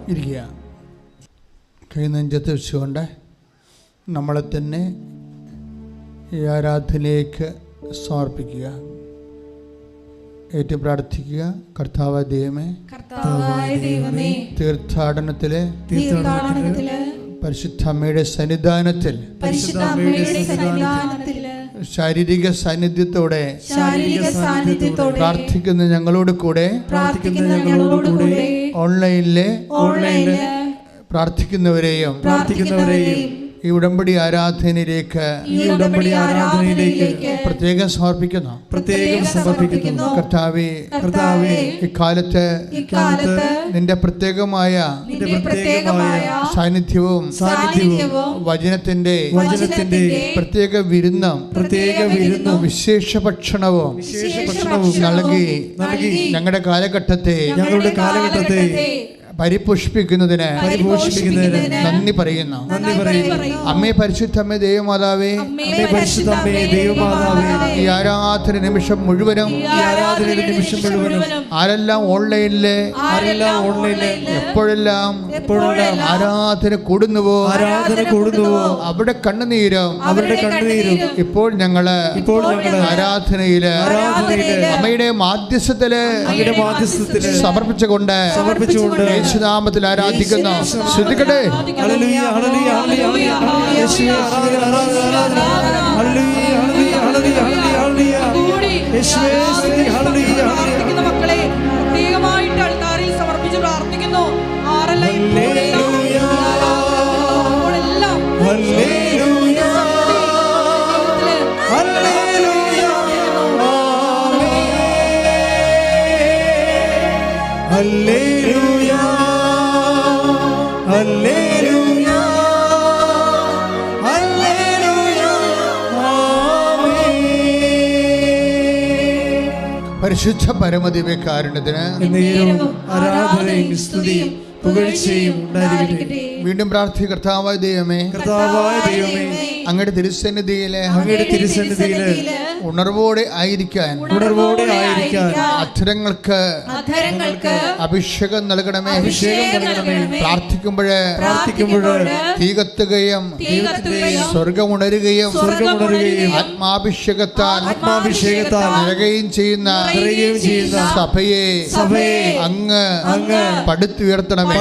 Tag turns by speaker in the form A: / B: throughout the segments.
A: ഇരിക്കുക. കൈ നെഞ്ചത്ത് വെച്ചുകൊണ്ട് നമ്മളെ തന്നെ ഈ ആരാധനയിലേക്ക് സമർപ്പിക്കുക. ഏറ്റു പ്രാർത്ഥിക്കുക. കർത്താവായ ദൈവമേ, തീർത്ഥാടനത്തിലെ പരിശുദ്ധ അമ്മയുടെ സന്നിധാനത്തിൽ ശാരീരിക സാന്നിധ്യത്തോടെ പ്രാർത്ഥിക്കുന്ന ഞങ്ങളോട് കൂടെ ഓൺലൈനിലെ പ്രാർത്ഥിക്കുന്നവരെയും ഈ ഉടമ്പടി ആരാധനയിലേക്ക് പ്രത്യേകം സമർപ്പിക്കുന്നു. കർത്താവേ, ഇക്കാലത്ത് നിന്റെ പ്രത്യേകമായ സാന്നിധ്യവും വചനത്തിന്റെ പ്രത്യേക വിരുന്നും വിശേഷ ഭക്ഷണവും നൽകി ഞങ്ങളുടെ കാലഘട്ടത്തെ പരിപോഷിപ്പിക്കുന്നതിന് നന്ദി പറയുന്നു. അമ്മേ, പരിശുദ്ധ അമ്മേ, ദൈവമാതാവേ, ഈ ആരാധന നിമിഷം മുഴുവനും ആരെല്ലാം ഓൺലൈനില് എപ്പോഴെല്ലാം ആരാധന കൂടുന്നുവോ അവരുടെ കണ്ണുനീരും ഇപ്പോൾ ഞങ്ങള് ആരാധനയില് അമ്മയുടെ മാധ്യസ്ഥത്തില് സമർപ്പിച്ചുകൊണ്ട് യേശുനാമത്തിൽ ആരാധിക്കുന്നു. ശ്രദ്ധിക്കട്ടെ.
B: മക്കളെ പ്രത്യേകമായിട്ട് ആൾക്കാരിൽ സമർപ്പിച്ച് പ്രാർത്ഥിക്കുന്നു.
A: പരിശുദ്ധ പരമദിവ്യകാരുണ്യത്തിന്
C: ആരാധനയും സ്തുതിയും പുകഴ്ചയും ഉണ്ടായിരിക്കട്ടെ.
A: വീണ്ടും പ്രാർത്ഥിക്കുക. കർത്താവായ ദൈവമേ, അങ്ങയുടെ തിരുസന്നിധിയിലെ ഉണർവോടെ ആയിരിക്കാൻ അധരങ്ങൾക്ക് അഭിഷേകം നൽകണമേ. പ്രാർത്ഥിക്കുമ്പോഴേ തീ കത്തുകയും സ്വർഗമുണരുകയും ആത്മാഭിഷേകത്താൽ നിറയുകയും ചെയ്യുന്ന സഭയെ അങ്ങ് പടുത്തുയർത്തണമേ.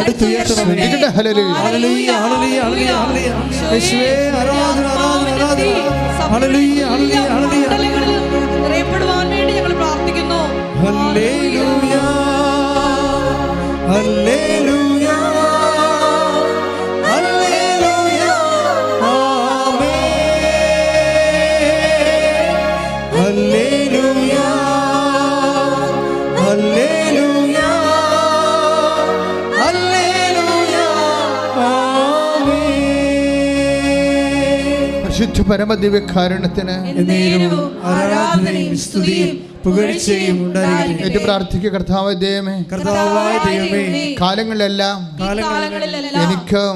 B: അറിയപ്പെടുവാൻ വേണ്ടി ഞങ്ങൾ പ്രാർത്ഥിക്കുന്നു.
C: ഹല്ലേലൂയ, ഹല്ലേലൂയ, ഹല്ലേലൂയ, ആമേൻ. ഹല്ലേലൂയ, ഹല്ലേലൂയ, ഹല്ലേലൂയ, ആമേൻ.
A: പരിശുദ്ധ പരമദിവ്യകാരുണ്യത്തിന്
C: ആരാധനയും സ്തുതിയും പുകഴ്ചയും ഉണ്ടായിരിക്കട്ടെ.
A: ഏറ്റു പ്രാർത്ഥിക്കുക. കർത്താവായ ദൈവമേ, കാലങ്ങളിലെല്ലാം എനിക്കും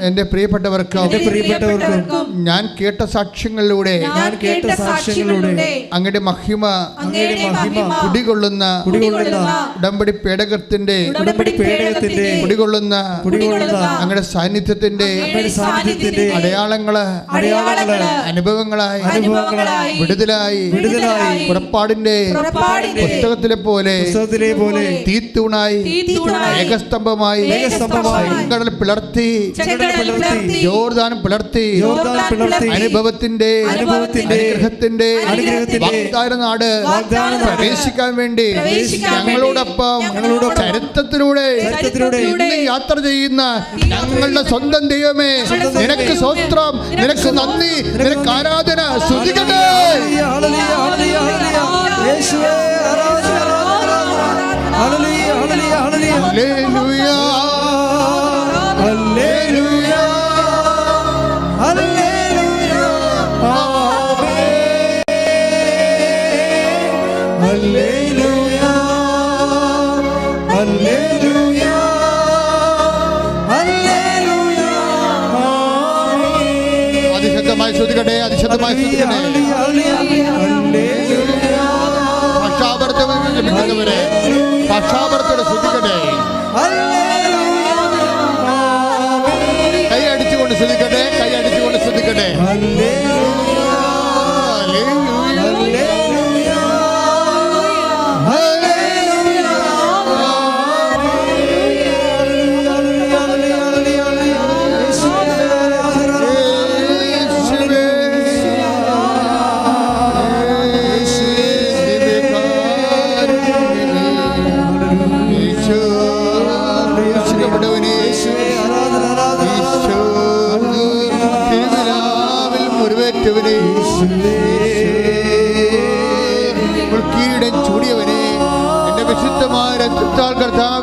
A: എന്റെ പ്രിയപ്പെട്ടവർക്കും ഞാൻ കേട്ട സാക്ഷ്യങ്ങളിലൂടെ അങ്ങയുടെ മഹിമ കുടികൊള്ളുന്ന ഉടമ്പടി പേടകത്തിന്റെ കുടികൊള്ളുന്ന അങ്ങയുടെ സാന്നിധ്യത്തിന്റെ അടയാളങ്ങള് അനുഭവങ്ങളായി വിടുതലായി പുറപ്പാടിന്റെ പുസ്തകത്തിലെ പോലെ തീത്തൂണായി ഏകസ്തംഭമായി ചെങ്കടൽ പിളർത്തി യോർദാൻ പിളർത്തി അനുഭവത്തിന്റെ അനുഗ്രഹത്തിന്റെ വാഗ്ദാന നാട് പ്രവേശിക്കാൻ വേണ്ടി ഞങ്ങളോടൊപ്പം ചരിത്രത്തിലൂടെ ഇന്ന് യാത്ര ചെയ്യുന്ന ഞങ്ങളുടെ സ്വന്തം ദൈവമേ, നിനക്ക് സ്തോത്രം, നിനക്ക് നന്ദി, നിനക്ക് ആരാധന. സ്തുതിക്കട്ടെ.
C: യേശുവേ, ആരാധന, ഹല്ലേലൂയ, ഹല്ലേലൂയ, ഹല്ലേലൂയ, ഹല്ലേലൂയ, ആമേൻ. ഹല്ലേലൂയ, ഹല്ലേലൂയ, ഹല്ലേലൂയ, ആമേൻ.
A: അതിശക്തമായി സ്തുതിക്കട്ടെ, അതിശക്തമായി സ്തുതിക്കട്ടെ. ഭാഷാപരത്തോടെ ശ്രദ്ധിക്കട്ടെ.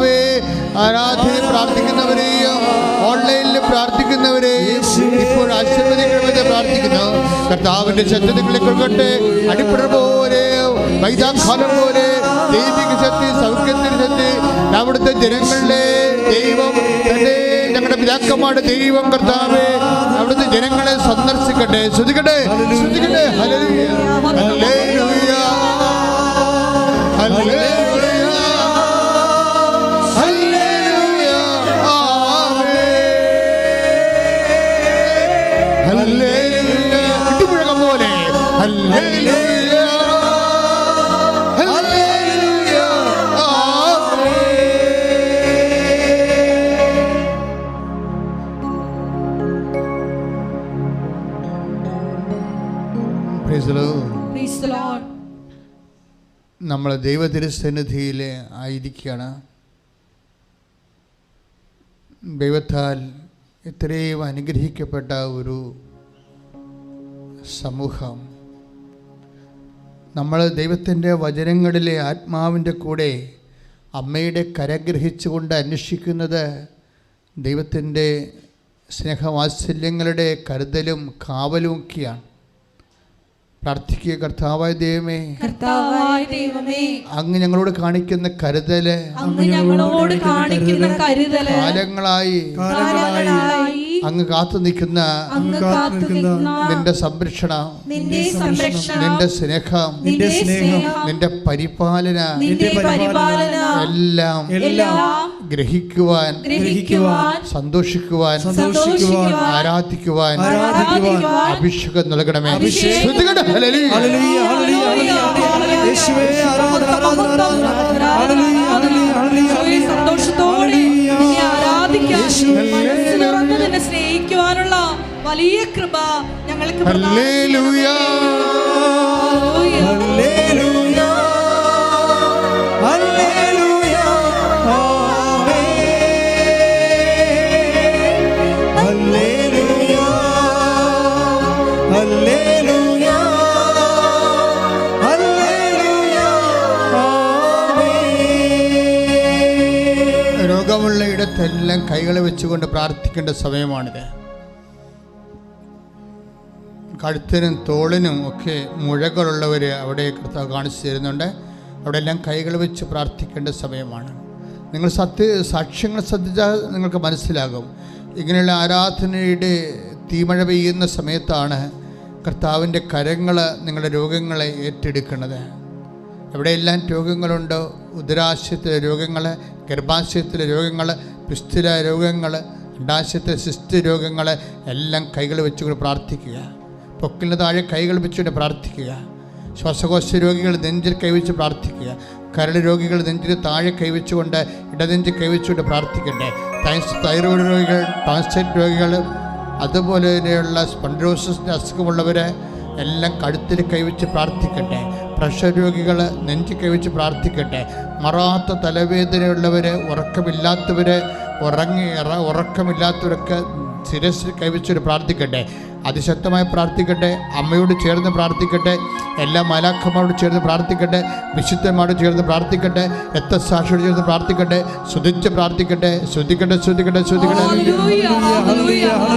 A: കർത്താവേ, ആരാധന പ്രാർത്ഥിക്കുന്നവരെയും ഓൺലൈനിൽ പ്രാർത്ഥിക്കുന്നവരെയും ഇപ്പോൾ ആശീർവദിക്കണമെന്ന് പ്രാർത്ഥിക്കുന്നു. കർത്താവിന്റെ ശക്തികളെ കൊള്ളട്ടെ. അടിപ്പട പോലെ വൈദാഖാലം പോലെ ദൈവിക ശക്തി, സൗഖ്യത്തിന്റെ ശക്തി അവിടുത്തെ ജനങ്ങളിലെ ദൈവം തന്നെ, ഞങ്ങളുടെ പിതാക്കന്മാരുടെ ദൈവം കർത്താവേ അവിടുത്തെ ജനങ്ങളെ സന്ദർശിക്കട്ടെ. ശ്രുതിക്കട്ടെ, ശ്രുതിക്കട്ടെ. ഹല്ലേലൂയ, ഹല്ലേലൂയ, ഹല്ലേലൂയ, ഹല്ലേലൂയ, ആമേൻ, ഹല്ലേലൂയ. ഇടിമുഴക്കം പോലെ hallelujah, hallelujah, amen. Praise the Lord.
B: Praise the Lord.
A: നമ്മൾ ദൈവതിരുസന്നിധിയിൽ ആയിരിക്കുകയാണ്. ദൈവത്താൽ ഇത്രയും അനുഗ്രഹിക്കപ്പെട്ട ഒരു സമൂഹം. നമ്മൾ ദൈവത്തിൻ്റെ വചനങ്ങളിലെ ആത്മാവിൻ്റെ കൂടെ അമ്മയുടെ കരഗ്രഹിച്ചുകൊണ്ട് അന്വേഷിക്കുന്നത് ദൈവത്തിൻ്റെ സ്നേഹവാത്സല്യങ്ങളുടെ കരുതലും കാവലും ഒക്കെയാണ്. പ്രാർത്ഥിക്കുക. കർത്താവായ ദൈവമേ,
B: കർത്താവായ ദൈവമേ,
A: അങ്ങ് ഞങ്ങളോട് കാണിക്കുന്ന കരുതല്,
B: അങ്ങ് ഞങ്ങളോട് കാണിക്കുന്ന കരുതല്
A: കാലങ്ങളായി അങ്ങ് കാത്തു നിൽക്കുന്ന നിന്റെ സംരക്ഷണം, നിന്റെ സ്നേഹം, നിന്റെ പരിപാലന എല്ലാം ഗ്രഹിക്കുവാൻ, സന്തോഷിക്കുവാൻ, ആരാധിക്കുവാൻ അഭിഷേകം നൽകണമേ. ഹല്ലേലൂയ,
C: ഹല്ലേലൂയ, ഹല്ലേലൂയ, യേശുവേ ആരാധന, ആരാധന, ഹല്ലേലൂയ, ഹല്ലേലൂയ,
B: സന്തോഷത്തോടെ ആരാധിക്കാൻ, മനസ്സിലുറന്ന് നിന്നെ സ്നേഹിക്കുവാനുള്ള വലിയ കൃപ ഞങ്ങൾക്ക്
A: ഹല്ലേലൂയ,
C: ഹല്ലേലൂയ, ഹല്ലേലൂയ, ആമേൻ, ഹല്ലേലൂയ, ഹല്ലേലൂയ, ഹല്ലേലൂയ, ആമേൻ.
A: രോഗമുള്ള ഇടത്തെല്ലാം കൈകളെ വെച്ചുകൊണ്ട് പ്രാർത്ഥിക്കേണ്ട സമയമാണിത്. കഴുത്തിനും തോളിനും ഒക്കെ മുഴകളുള്ളവർ അവിടെ കർത്താവ് കാണിച്ചു തരുന്നുണ്ട്. അവിടെ എല്ലാം കൈകൾ വെച്ച് പ്രാർത്ഥിക്കേണ്ട സമയമാണ്. നിങ്ങൾ സാക്ഷ്യങ്ങൾ ശ്രദ്ധിച്ചാൽ നിങ്ങൾക്ക് മനസ്സിലാകും. ഇങ്ങനെയുള്ള ആരാധനയുടെ തീമഴ പെയ്യുന്ന സമയത്താണ് കർത്താവിൻ്റെ കരങ്ങൾ നിങ്ങളുടെ രോഗങ്ങളെ ഏറ്റെടുക്കുന്നത്. എവിടെയെല്ലാം രോഗങ്ങളുണ്ടോ, ഉദരാശയത്തിലെ രോഗങ്ങൾ, ഗർഭാശയത്തിലെ രോഗങ്ങൾ, പിസ്തുല രോഗങ്ങൾ, അണ്ടാശയത്തിലെ സിസ്റ്റ് രോഗങ്ങൾ എല്ലാം കൈകൾ വെച്ചുകൊണ്ട് പ്രാർത്ഥിക്കുക. പൊക്കിലിന് താഴെ കൈകൾ വെച്ചുകൊണ്ട് പ്രാർത്ഥിക്കുക. ശ്വാസകോശ രോഗികൾ നെഞ്ചിൽ കൈവച്ച് പ്രാർത്ഥിക്കുക. കരൾ രോഗികൾ നെഞ്ചിൽ താഴെ കൈവച്ചുകൊണ്ട് ഇടനെഞ്ചിൽ കൈവച്ചുകൊണ്ട് പ്രാർത്ഥിക്കട്ടെ. തൈറോയ്ഡ് രോഗികൾ, ട്രാൻസ്ലേറ്റ് രോഗികൾ, അതുപോലെ തന്നെയുള്ള സ്പോണ്ടിലോസിസിൻ്റെ അസുഖമുള്ളവർ എല്ലാം കഴുത്തിൽ കൈവച്ച് പ്രാർത്ഥിക്കട്ടെ. പ്രഷർ രോഗികൾ നെഞ്ചിൽ കൈവച്ച് പ്രാർത്ഥിക്കട്ടെ. മറാത്ത തലവേദനയുള്ളവർ, ഉറക്കമില്ലാത്തവരൊക്കെ ശിരസിൽ കൈവച്ചൊരു പ്രാർത്ഥിക്കട്ടെ. അതിശക്തമായി പ്രാർത്ഥിക്കട്ടെ. അമ്മയോട് ചേർന്ന് പ്രാർത്ഥിക്കട്ടെ. എല്ലാ മാലാഖമാരോട് ചേർന്ന് പ്രാർത്ഥിക്കട്ടെ. വിശുദ്ധന്മാരോട് ചേർന്ന് പ്രാർത്ഥിക്കട്ടെ. രക്തസാക്ഷിയോട് ചേർന്ന് പ്രാർത്ഥിക്കട്ടെ. സ്തുതിച്ച് പ്രാർത്ഥിക്കട്ടെ. ശ്രുതിക്കട്ടെ, ശ്രുതിക്കട്ടെ, ശ്രുതിക്കട്ടെ.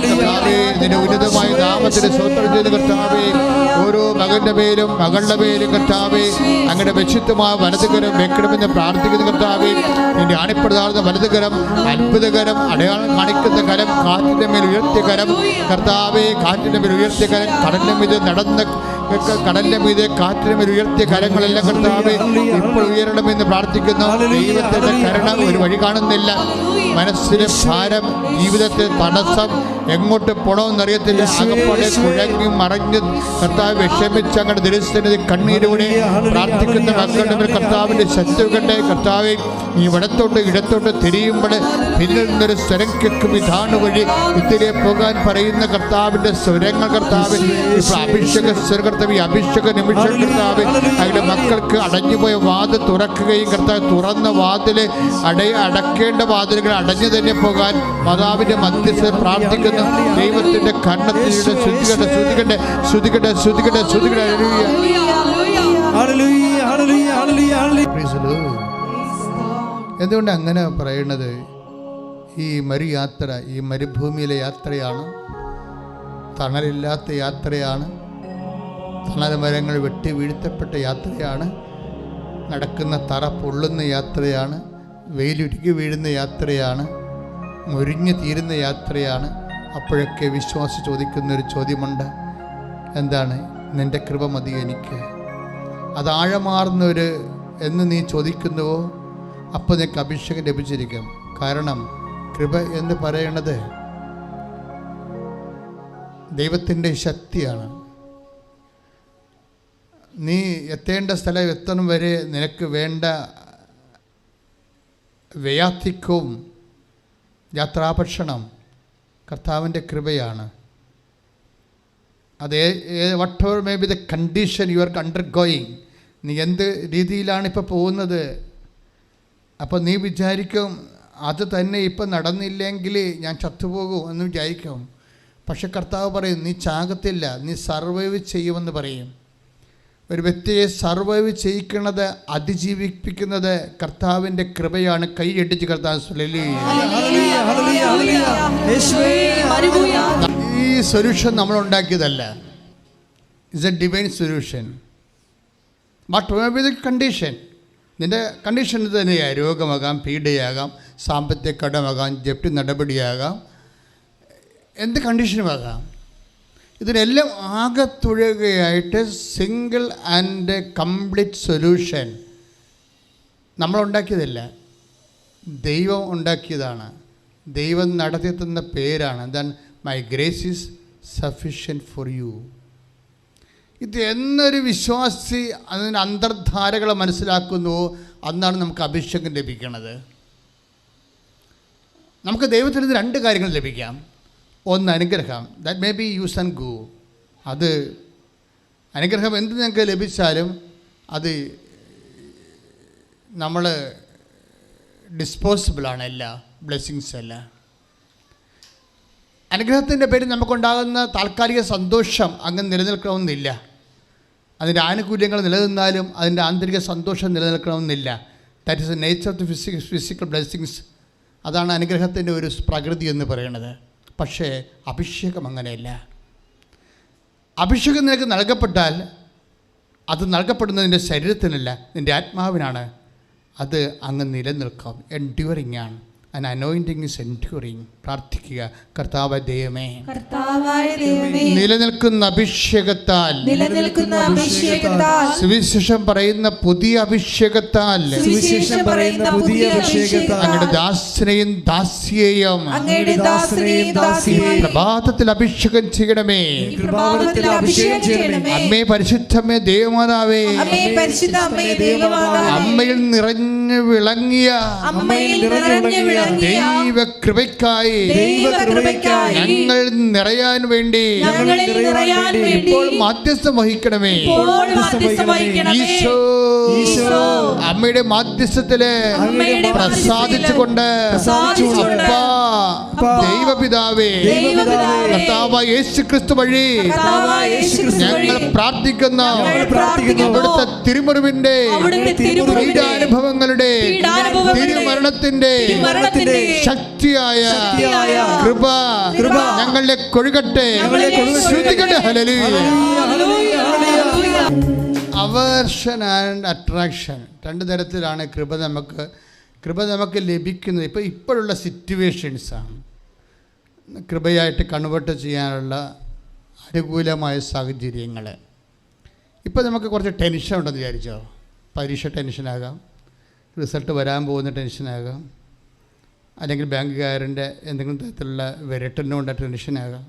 A: കർത്താവേ, നിന്റെ ഉന്നതമായ നാമത്തിന് സ്തോത്രം ചെയ്ത് കർത്താവേ, ഓരോ മകന്റെ പേരും മകളുടെ പേരും കർത്താവേ അങ്ങയുടെ വിശുദ്ധമായ വലതുകരം വെക്കണമെന്ന് പ്രാർത്ഥിക്കുന്ന കർത്താവേ, നിന്റെ അണിപ്പെടുത്താവുന്ന വലതുകരം, അത്ഭുതകരം, അടയാളം കാണിക്കുന്ന കരം, കാറ്റിന്റെ മേൽ ഉയർത്തിയ കരം കർത്താവേ, കാറ്റിന്റെ മേൽ ഉയർത്തിയ കരം, കടലിന്റെ മീതെ നടന്ന കടലിന്റെ മീതെ കാറ്റിന്റെ മേൽ ഉയർത്തിയ കരങ്ങളെല്ലാം കർത്താവേ ഇപ്പോൾ ഉയരണമെന്ന് പ്രാർത്ഥിക്കുന്നു. ദൈവത്തിന്റെ കരണം ഒരു വഴി കാണുന്നില്ല. മനസ്സിലെ ഭാരം, ജീവിതത്തിൽ തടസ്സം, എങ്ങോട്ട് പോണമെന്നറിയത്തില്ല. അകപ്പാടെ കുഴങ്ങി മറഞ്ഞ് കർത്താവ് വിഷമിച്ച് അങ്ങയുടെ ദൈവസന്നിധി കണ്ണീരോടെ പ്രാർത്ഥിക്കുന്ന മക്കളുടെ മേൽ കർത്താവിന്റെ ശക്തി കണ്ടേ. കർത്താവെ, നീ ഇടത്തോട്ട് ഇടത്തോട്ട് തിരിയുമ്പോൾ പിന്നിൽ നിന്നൊരു സ്വരം കേൾക്കും. ഇതാണ് വഴി, ഇതിലെ പോകാൻ പറയുന്ന കർത്താവിന്റെ സ്വരങ്ങൾ കർത്താവ് ഇപ്പോൾ അഭിഷേക സ്വരകർത്താവ്, ഈ അഭിഷേക നിമിഷം കർത്താവ് അവരുടെ മക്കൾക്ക് അടഞ്ഞുപോയ വാതിൽ തുറക്കുകയും കർത്താവ് തുറന്ന വാതിൽ അടക്കേണ്ട വാതിലുകൾ അടഞ്ഞു തന്നെ പോകാൻ മാതാവിന്റെ മധ്യസ്ഥ പ്രാർത്ഥിക്കുന്നു. ദൈവത്തിന്റെ കണ്ണത്തിലൂടെ ശ്രുതികട്ടെ, ശ്രുതികട്ടെ, ശ്രുതികട്ടെ, ശ്രുതികട്ടെ, ശ്രുതികട്ടെ. എന്തുകൊണ്ട് അങ്ങനെ പറയുന്നത്? ഈ മരുയാത്ര, ഈ മരുഭൂമിയിലെ യാത്രയാണ്, തണലില്ലാത്ത യാത്രയാണ്, തണൽ മരങ്ങൾ വെട്ടി വീഴ്ത്തപ്പെട്ട യാത്രയാണ്, നടക്കുന്ന തറ പൊള്ളുന്ന യാത്രയാണ്, വെയിലുരുകി വീഴുന്ന യാത്രയാണ്, മുരിഞ്ഞു തീരുന്ന യാത്രയാണ്. അപ്പോഴൊക്കെ വിശ്വാസി ചോദിക്കുന്നൊരു ചോദ്യമുണ്ട്, എന്താണ്? നിൻ്റെ കൃപ മതി എനിക്ക്. അത് ആഴമാർന്നൊരു എന്ന് നീ ചോദിക്കുന്നുവോ, അപ്പോൾ നിനക്ക് അഭിഷേകം ലഭിച്ചിരിക്കും. കാരണം കൃപ എന്ന് പറയുന്നത് ദൈവത്തിൻ്റെ ശക്തിയാണ്. നീ എത്തേണ്ട സ്ഥലം എത്തണം വരെ നിനക്ക് വേണ്ട വ്യയാധിക്യവും യാത്രാഭക്ഷണം കർത്താവിൻ്റെ കൃപയാണ്. അത് whatever may be the condition you are undergoing, നീ എന്ത് രീതിയിലാണ് ഇപ്പോൾ പോകുന്നത്. അപ്പോൾ നീ വിചാരിക്കും അത് തന്നെ ഇപ്പം നടന്നില്ലെങ്കിൽ ഞാൻ ചത്തുപോകും എന്ന് വിചാരിക്കും. പക്ഷെ കർത്താവ് പറയും, നീ ചാകത്തില്ല, നീ സർവൈവ് ചെയ്യുമെന്ന് പറയും. ഒരു വ്യക്തിയെ സർവൈവ് ചെയ്യിക്കുന്നത്, അതിജീവിപ്പിക്കുന്നത് കർത്താവിൻ്റെ കൃപയാണ്. കൈയടിച്ച് കർത്താവ് ഈ സൊല്യൂഷൻ നമ്മൾ ഉണ്ടാക്കിയതല്ല. It's a divine solution. But may be the condition, നിൻ്റെ കണ്ടീഷൻ തന്നെയാണ്. രോഗമാകാം, പീഡയാകാം, സാമ്പത്തിക കടമാകാം, ജപ്തി നടപടിയാകാം, എന്ത് കണ്ടീഷനുമാകാം. ഇതിനെല്ലാം ആകെത്തുഴകയായിട്ട് സിംഗിൾ ആൻഡ് കംപ്ലീറ്റ് സൊല്യൂഷൻ നമ്മളുണ്ടാക്കിയതല്ല, ദൈവം ഉണ്ടാക്കിയതാണ്. ദൈവം നടത്തി തന്ന പേരാണ്. എന്താണ്? My grace is sufficient for you. ഇത് എന്നൊരു വിശ്വാസി അതിൻ്റെ അന്തർധാരകൾ മനസ്സിലാക്കുന്നുവോ അന്നാണ് നമുക്ക് അഭിഷേകം ലഭിക്കുന്നത്. നമുക്ക് ദൈവത്തിൽ നിന്ന് രണ്ട് കാര്യങ്ങൾ ലഭിക്കാം. ഒന്ന് അനുഗ്രഹം, that may be use and go. അത് അനുഗ്രഹം എന്ത് ഞങ്ങൾക്ക് ലഭിച്ചാലും അത് നമ്മൾ ഡിസ്പോസിബിളാണ്. എല്ലാ ബ്ലെസ്സിങ്സ് അല്ല. അനുഗ്രഹത്തിൻ്റെ പേരിൽ നമുക്കുണ്ടാകുന്ന താൽക്കാലിക സന്തോഷം അങ്ങനെ നിലനിൽക്കണമെന്നില്ല. അതിൻ്റെ ആനുകൂല്യങ്ങൾ നിലനിന്നാലും അതിൻ്റെ ആന്തരിക സന്തോഷം നിലനിൽക്കണമെന്നില്ല. That is the nature of the physical blessings. അതാണ് അനുഗ്രഹത്തിൻ്റെ ഒരു പ്രകൃതി എന്ന് പറയുന്നത്. പക്ഷേ അഭിഷേകം അങ്ങനെയല്ല. അഭിഷേകം നിനക്ക് നൽകപ്പെട്ടാൽ അത് നൽകപ്പെടുന്നത് നിൻ്റെ ശരീരത്തിനല്ല, നിൻ്റെ ആത്മാവിനാണ്. അത് അങ്ങ് നിലനിൽക്കാം. എൻഡ്യൂറിങ് ആണ്. An anointing is enduring. പ്രാർത്ഥിക്കുക, കർത്താവായ ദൈവമേ, നിലനിൽക്കുന്ന അഭിഷേകത്താൽ, സുവിശേഷം പറയുന്ന പുതിയ അഭിഷേകത്താൽ അങ്ങയുടെ ദാസനെയും ദാസിയെയും പ്രഭാതത്തിൽ അഭിഷേകം ചെയ്യണമേ. അമ്മേ, പരിശുദ്ധമേ, ദൈവമാതാവേ, അമ്മയിൽ നിറഞ്ഞു വിളങ്ങിയ ദൈവകൃപയ്ക്കായി ഞങ്ങൾ നിറയാൻ വേണ്ടി ഇപ്പോൾ മാധ്യസ്ഥം വഹിക്കണമേ. ഈശോ അമ്മയുടെ മാധ്യസ്ഥത്തില് പ്രസാദിച്ചുകൊണ്ട് അപ്പാ ദൈവപിതാവേ, കർത്താവായ യേശുക്രിസ്തു വഴി ഞങ്ങൾ പ്രാർത്ഥിക്കുന്ന അവിടുത്തെ തിരുമുറിവിന്റെ പീഡാനുഭവങ്ങളുടെ തിരുമരണത്തിന്റെ ശക്തിയായ കൃപ ഞങ്ങളുടെ കൊഴുകട്ടെ. ശ്രുതികട്ടെ. ഹല്ലേലൂയ. അവേർഷൻ ആൻഡ് അട്രാക്ഷൻ രണ്ട് തരത്തിലാണ് കൃപ നമുക്ക് ലഭിക്കുന്നത്. ഇപ്പോഴുള്ള സിറ്റുവേഷൻസാണ് കൃപയായിട്ട് കൺവേർട്ട് ചെയ്യാനുള്ള അനുകൂലമായ സാഹചര്യങ്ങൾ. ഇപ്പോൾ നമുക്ക് കുറച്ച് ടെൻഷൻ ഉണ്ടെന്ന് വിചാരിച്ചോ. പരീക്ഷ ടെൻഷനാകാം, റിസൾട്ട് വരാൻ പോകുന്ന ടെൻഷനാകാം, അല്ലെങ്കിൽ ബാങ്കുകാരൻ്റെ എന്തെങ്കിലും തരത്തിലുള്ള വിരട്ടലിനുകൊണ്ട് ടെൻഷനാകാം,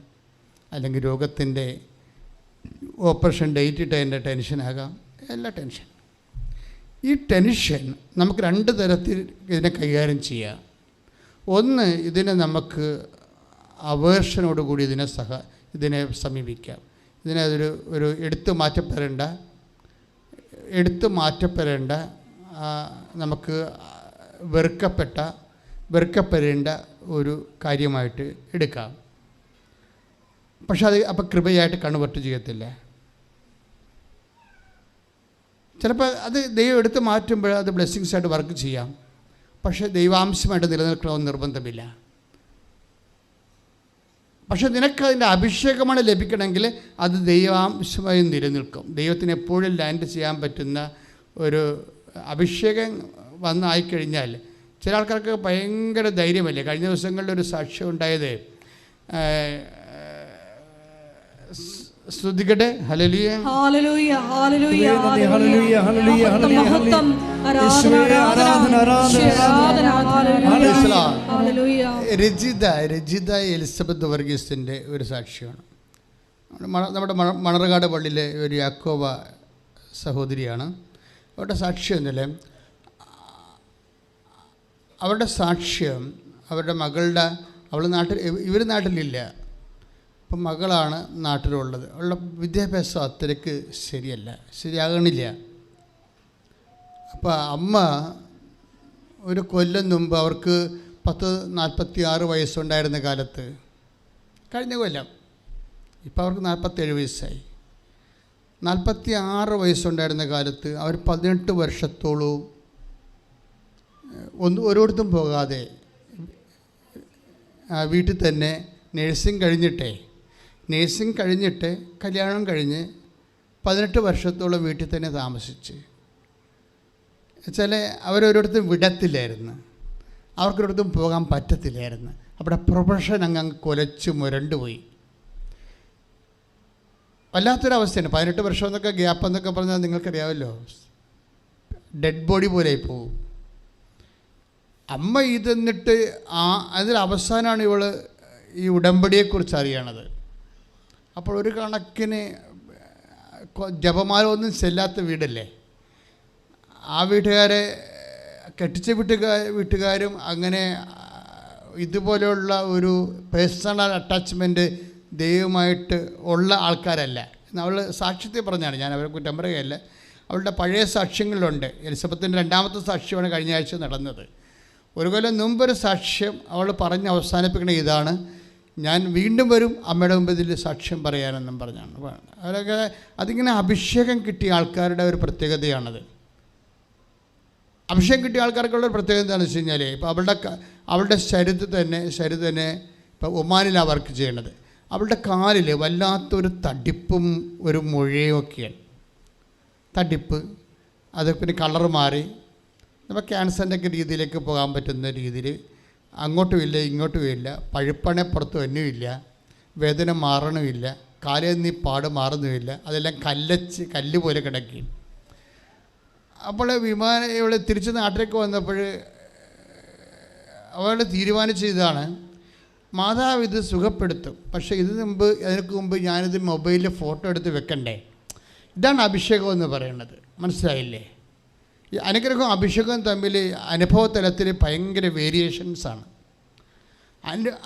A: അല്ലെങ്കിൽ രോഗത്തിൻ്റെ ഓപ്പറേഷൻ ഡേറ്റ് ഇട്ടതിൻ്റെ ടെൻഷനാകാം. എല്ലാ ടെൻഷൻ. ഈ ടെൻഷൻ നമുക്ക് രണ്ട് തരത്തിൽ ഇതിനെ കൈകാര്യം ചെയ്യാം. ഒന്ന്, ഇതിനെ നമുക്ക് അവേർഷനോടുകൂടി ഇതിനെ സമീപിക്കാം. ഇതിനെ ഒരു എടുത്തു മാറ്റപ്പെടേണ്ട നമുക്ക് വെറുക്കപ്പെടേണ്ട ഒരു കാര്യമായിട്ട് എടുക്കാം. പക്ഷെ അത് അപ്പോൾ കൃപയായിട്ട് കൺവേർട്ട് ചെയ്യത്തില്ല. ചിലപ്പോൾ അത് ദൈവം എടുത്ത് മാറ്റുമ്പോൾ അത് ബ്ലെസ്സിങ്സായിട്ട് വർക്ക് ചെയ്യാം. പക്ഷേ ദൈവാംശമായിട്ട് നിലനിൽക്കണമെന്ന് നിർബന്ധമില്ല. പക്ഷെ നിനക്കതിൻ്റെ അഭിഷേകമാണ് ലഭിക്കണമെങ്കിൽ അത് ദൈവാംശമായി നിലനിൽക്കും. ദൈവത്തിന് എപ്പോഴും ലാൻഡ് ചെയ്യാൻ പറ്റുന്ന ഒരു അഭിഷേകം വന്നായിക്കഴിഞ്ഞാൽ ചില ആൾക്കാർക്ക് ഭയങ്കര ധൈര്യമല്ലേ. കഴിഞ്ഞ ദിവസങ്ങളിൽ ഒരു സാക്ഷ്യം ഉണ്ടായത്, സ്തുതിക്കട്ടെ, hallelujah
B: hallelujah hallelujah
C: hallelujah hallelujah hallelujah
A: Rajitha Elizabeth വർഗീസിൻ്റെ ഒരു സാക്ഷിയാണ്. നമ്മുടെ മണർകാട് പള്ളിയിലെ ഒരു യാക്കോബ സഹോദരിയാണ്. അവരുടെ സാക്ഷ്യം എന്നല്ലേ, അവരുടെ സാക്ഷ്യം അവരുടെ മകളുടെ, ഇവർ നാട്ടിലില്ല, അപ്പം മകളാണ് നാട്ടിലുള്ളത്. അവളുടെ വിദ്യാഭ്യാസം അത്രയ്ക്ക് ശരിയാകണില്ല. അപ്പോൾ അമ്മ ഒരു കൊല്ലം മുമ്പ്, അവർക്ക് 46 വയസ്സുണ്ടായിരുന്ന കാലത്ത്, കഴിഞ്ഞ കൊല്ലം, ഇപ്പോൾ അവർക്ക് 47 വയസ്സായി. 46 വയസ്സുണ്ടായിരുന്ന കാലത്ത് അവർ 18 വർഷത്തോളവും ഒരിടത്തും പോകാതെ വീട്ടിൽ തന്നെ നേഴ്സിംഗ് കഴിഞ്ഞിട്ട് കല്യാണം കഴിഞ്ഞ് 18 വർഷത്തോളം വീട്ടിൽ തന്നെ താമസിച്ച്. വെച്ചാൽ അവരൊരിടത്തും വിടത്തില്ലായിരുന്നു, അവർക്കൊരിടത്തും പോകാൻ പറ്റത്തില്ലായിരുന്നു. അവിടെ പ്രൊഫഷൻ അങ്ങ് കുലച്ച് മുരണ്ടുപോയി. വല്ലാത്തൊരവസ്ഥയാണ്. 18 വർഷം എന്നൊക്കെ ഗ്യാപ്പ് എന്നൊക്കെ പറഞ്ഞാൽ നിങ്ങൾക്കറിയാമല്ലോ, ഡെഡ് ബോഡി പോലെ പോകും. അമ്മ ഇതെന്നിട്ട് അതിൽ അവസാനമാണ് ഇവൾ ഈ ഉടമ്പടിയെക്കുറിച്ച് അറിയണത്. അപ്പോൾ ഒരു കണക്കിന് ജപമാല ഒന്നും ചെല്ലാത്ത വീടല്ലേ, ആ വീട്ടുകാരെ കെട്ടിച്ച വീട്ടുകാരും അങ്ങനെ ഇതുപോലെയുള്ള ഒരു പേഴ്സണൽ അറ്റാച്ച്മെൻറ്റ് ദൈവമായിട്ട് ഉള്ള ആൾക്കാരല്ല. അവൾ സാക്ഷ്യത്തെ പറഞ്ഞാണ്, ഞാൻ അവരെ കുറ്റം പറയുകയല്ല. അവളുടെ പഴയ സാക്ഷ്യങ്ങളിലുണ്ട്. എലിസബത്തിൻ്റെ 2ാമത്തെ സാക്ഷ്യമാണ് കഴിഞ്ഞ ആഴ്ച നടന്നത്. ഒരു കൊല്ലം മുമ്പൊരു സാക്ഷ്യം അവൾ പറഞ്ഞ് അവസാനിപ്പിക്കണ ഇതാണ്, ഞാൻ വീണ്ടും വരും അമ്മയുടെ മുമ്പിൽ സാക്ഷ്യം പറയാനെന്നും പറഞ്ഞാണ്. അവരൊക്കെ അതിങ്ങനെ അഭിഷേകം കിട്ടിയ ആൾക്കാരുടെ ഒരു പ്രത്യേകതയാണത്. അഭിഷേകം കിട്ടിയ ആൾക്കാർക്കുള്ള പ്രത്യേകത എന്താണെന്ന് വെച്ച് കഴിഞ്ഞാൽ, ഇപ്പോൾ അവളുടെ ശരീരത്തിൽ തന്നെ ഇപ്പോൾ ഒമാനിലാണ് വർക്ക് ചെയ്യണത്. അവളുടെ കാലിൽ വല്ലാത്തൊരു തടിപ്പും ഒരു മുഴയും ഒക്കെയാണ്. തടിപ്പ്, അത് പിന്നെ കളറ് മാറി നമ്മൾ ക്യാൻസറിൻ്റെ ഒക്കെ രീതിയിലേക്ക് പോകാൻ പറ്റുന്ന രീതിയിൽ അങ്ങോട്ടും ഇല്ല ഇങ്ങോട്ടും ഇല്ല, പഴുപ്പണെ പുറത്ത് വന്നുമില്ല, വേദന മാറണമില്ല, കാലേന്നീ പാട് മാറുന്നുമില്ല, അതെല്ലാം കല്ല് പോലെ കിടക്കി. അപ്പോൾ ഇവിടെ തിരിച്ച് നാട്ടിലേക്ക് വന്നപ്പോൾ അവൾ തീരുമാനിച്ചതാണ്, മാതാവ് ഇത് സുഖപ്പെടുത്തും, പക്ഷേ അതിനു മുമ്പ് ഞാനിത് മൊബൈലിൽ ഫോട്ടോ എടുത്ത് വെക്കണ്ടേ. ഇതാണ് അഭിഷേകം എന്ന് പറയുന്നത്, മനസ്സിലായില്ലേ? ഈ അനുഗ്രഹവും അഭിഷേകവും തമ്മിൽ അനുഭവതലത്തിൽ ഭയങ്കര വേരിയേഷൻസാണ്.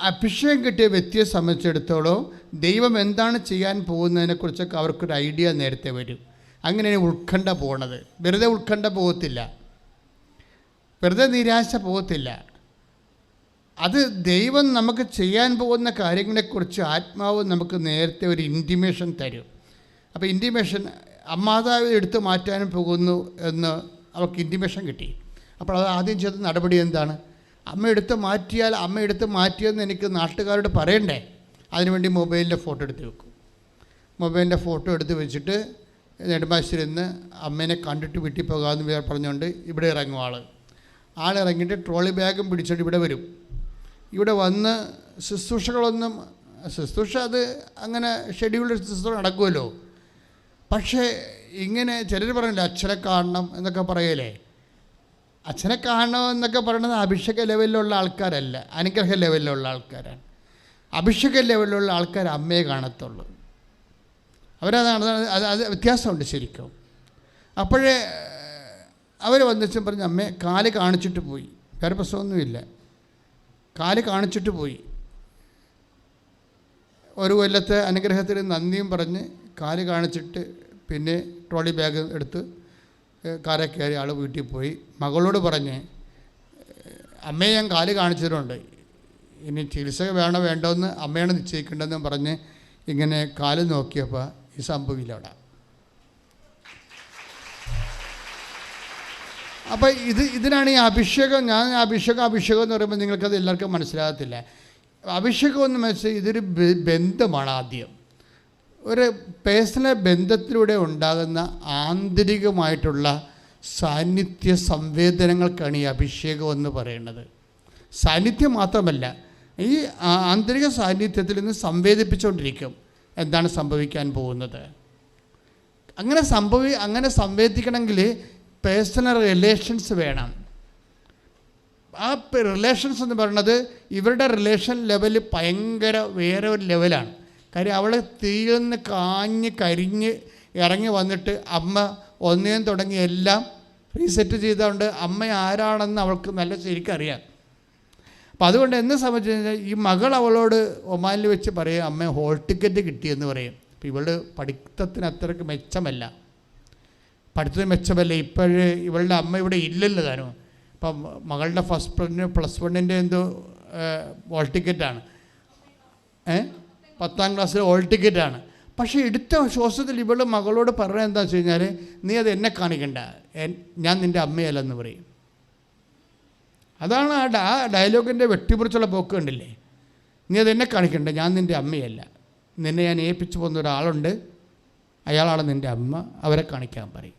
A: അഭിഷേകം കിട്ടിയ വ്യക്തിയെ സംബന്ധിച്ചിടത്തോളം ദൈവം എന്താണ് ചെയ്യാൻ പോകുന്നതിനെക്കുറിച്ചൊക്കെ അവർക്കൊരു ഐഡിയ നേരത്തെ വരും. അങ്ങനെയാണ് ഉത്കണ്ഠ പോകണത്. വെറുതെ ഉത്കണ്ഠ പോകത്തില്ല, വെറുതെ നിരാശ പോകത്തില്ല. അത് ദൈവം നമുക്ക് ചെയ്യാൻ പോകുന്ന കാര്യങ്ങളെക്കുറിച്ച് ആത്മാവ് നമുക്ക് നേരത്തെ ഒരു ഇൻറ്റിമേഷൻ തരും. അപ്പോൾ ഇൻറ്റിമേഷൻ അമ്മാതാവ് എടുത്തു മാറ്റാനും പോകുന്നു എന്ന് അവർക്ക് ഇൻറ്റിമേഷൻ കിട്ടി. അപ്പോൾ അത് ആദ്യം ചെയ്ത നടപടി എന്താണ്? അമ്മ എടുത്ത് മാറ്റിയെന്ന് എനിക്ക് നാട്ടുകാരോട് പറയണ്ടേ. അതിനുവേണ്ടി മൊബൈലിൻ്റെ ഫോട്ടോ എടുത്ത് വെക്കും. മൊബൈലിൻ്റെ ഫോട്ടോ എടുത്ത് വെച്ചിട്ട് നെടുമ്പാശ്ശേരിയിൽ നിന്ന് അമ്മേനെ കണ്ടിട്ട് വീട്ടിൽ പോകാമെന്ന് പറഞ്ഞുകൊണ്ട് ഇവിടെ ഇറങ്ങും ആളിറങ്ങിയിട്ട് ട്രോളി ബാഗും പിടിച്ചിട്ട് ഇവിടെ വരും. ഇവിടെ വന്ന് ശുശ്രൂഷ അത് അങ്ങനെ ഷെഡ്യൂൾഡ് ശുശ്രൂഷ നടക്കുമല്ലോ. പക്ഷേ ഇങ്ങനെ ചിലർ പറയില്ല അച്ഛനെ കാണണം എന്നൊക്കെ പറയലേ. അച്ഛനെ കാണണം എന്നൊക്കെ പറയുന്നത് അഭിഷേക ലെവലിലുള്ള ആൾക്കാരല്ല, അനുഗ്രഹ ലെവലിലുള്ള ആൾക്കാരാണ്. അഭിഷേക ലെവലിലുള്ള ആൾക്കാർ അമ്മയെ കാണത്തുള്ളൂ. അത് വ്യത്യാസമുണ്ട് ശരിക്കും. അപ്പോഴേ അവർ വന്നിച്ചും പറഞ്ഞ് അമ്മേ കാല് കാണിച്ചിട്ട് പോയി, വേറെ പ്രശ്നമൊന്നുമില്ല, കാല് കാണിച്ചിട്ട് പോയി. ഒരു കൊല്ലത്തെ അനുഗ്രഹത്തിന് നന്ദിയും പറഞ്ഞ് കാല് കാണിച്ചിട്ട് പിന്നെ ട്രോളി ബാഗ് എടുത്ത് കാറെ കയറി ആൾ വീട്ടിൽ പോയി. മകളോട് പറഞ്ഞ് അമ്മയെ ഞാൻ കാല് കാണിച്ചിട്ടുണ്ട്, ഇനി ചികിത്സ വേണ്ടോയെന്ന് അമ്മയാണ് നിശ്ചയിക്കേണ്ടതെന്ന് പറഞ്ഞ് ഇങ്ങനെ കാല് നോക്കിയപ്പോൾ ഈ സംഭവമില്ല അവിടെ. അപ്പോൾ ഇതിനാണ് ഈ അഭിഷേകം. ഞാൻ അഭിഷേകം എന്ന് പറയുമ്പോൾ നിങ്ങൾക്കത് എല്ലാവർക്കും മനസ്സിലാകത്തില്ല. അഭിഷേകം എന്ന് വെച്ചാൽ ഇതൊരു ബന്ധമാണ്. ആദ്യം ഒരു പേഴ്സണൽ ബന്ധത്തിലൂടെ ഉണ്ടാകുന്ന ആന്തരികമായിട്ടുള്ള സാന്നിധ്യ സംവേദനങ്ങൾക്കാണ് ഈ അഭിഷേകം എന്ന് പറയുന്നത്. സാന്നിധ്യം മാത്രമല്ല, ഈ ആന്തരിക സാന്നിധ്യത്തിൽ നിന്ന് സംവേദിപ്പിച്ചുകൊണ്ടിരിക്കും എന്താണ് സംഭവിക്കാൻ പോകുന്നത്. അങ്ങനെ സംവേദിക്കണമെങ്കിൽ പേഴ്സണൽ റിലേഷൻസ് വേണം. ആ റിലേഷൻസ് എന്ന് പറയുന്നത് ഇവരുടെ റിലേഷൻ ലെവൽ ഭയങ്കര വേറെ ഒരു ലെവലാണ്. കാര്യം അവൾ തീയിൽ നിന്ന് കരിഞ്ഞ് ഇറങ്ങി വന്നിട്ട് അമ്മ ഒന്നേം തുടങ്ങി എല്ലാം റീസെറ്റ് ചെയ്തുകൊണ്ട് അമ്മ ആരാണെന്ന് അവൾക്ക് നല്ല ശരിക്കറിയാം. അപ്പം അതുകൊണ്ട് എന്നെ സംബന്ധിച്ച് കഴിഞ്ഞാൽ ഈ മകൾ അവളോട് ഒമാനിൽ വെച്ച് പറയും, അമ്മ ഹോൾ ടിക്കറ്റ് കിട്ടിയെന്ന് പറയും. അപ്പം ഇവളുടെ പഠിത്തത്തിന് അത്രയ്ക്ക് മെച്ചമല്ല, ഇപ്പോഴേ ഇവളുടെ അമ്മ ഇവിടെ ഇല്ലല്ലോ താനും. അപ്പം മകളുടെ +1 എന്തോ ഹോൾ ടിക്കറ്റാണ്, 10ാം ക്ലാസ്സിൽ ഹോൾ ടിക്കറ്റാണ്. പക്ഷേ എടുത്ത ശ്വാസത്തിൽ ഇവളുടെ മകളോട് പറഞ്ഞത് എന്താ വെച്ച് കഴിഞ്ഞാൽ, നീ അത് എന്നെ കാണിക്കണ്ട, ഞാൻ നിൻ്റെ അമ്മയല്ലെന്ന് പറയും. അതാണ് ആ ഡയലോഗിൻ്റെ വെട്ടിമുറിച്ചുള്ള പോക്ക് കണ്ടില്ലേ. നീ അതെന്നെ കാണിക്കണ്ട, ഞാൻ നിൻ്റെ അമ്മയല്ല, നിന്നെ ഞാൻ ഏൽപ്പിച്ചു പോകുന്ന ഒരാളുണ്ട്, അയാളാണ് നിൻ്റെ അമ്മ, അവരെ കാണിക്കാൻ പറയും.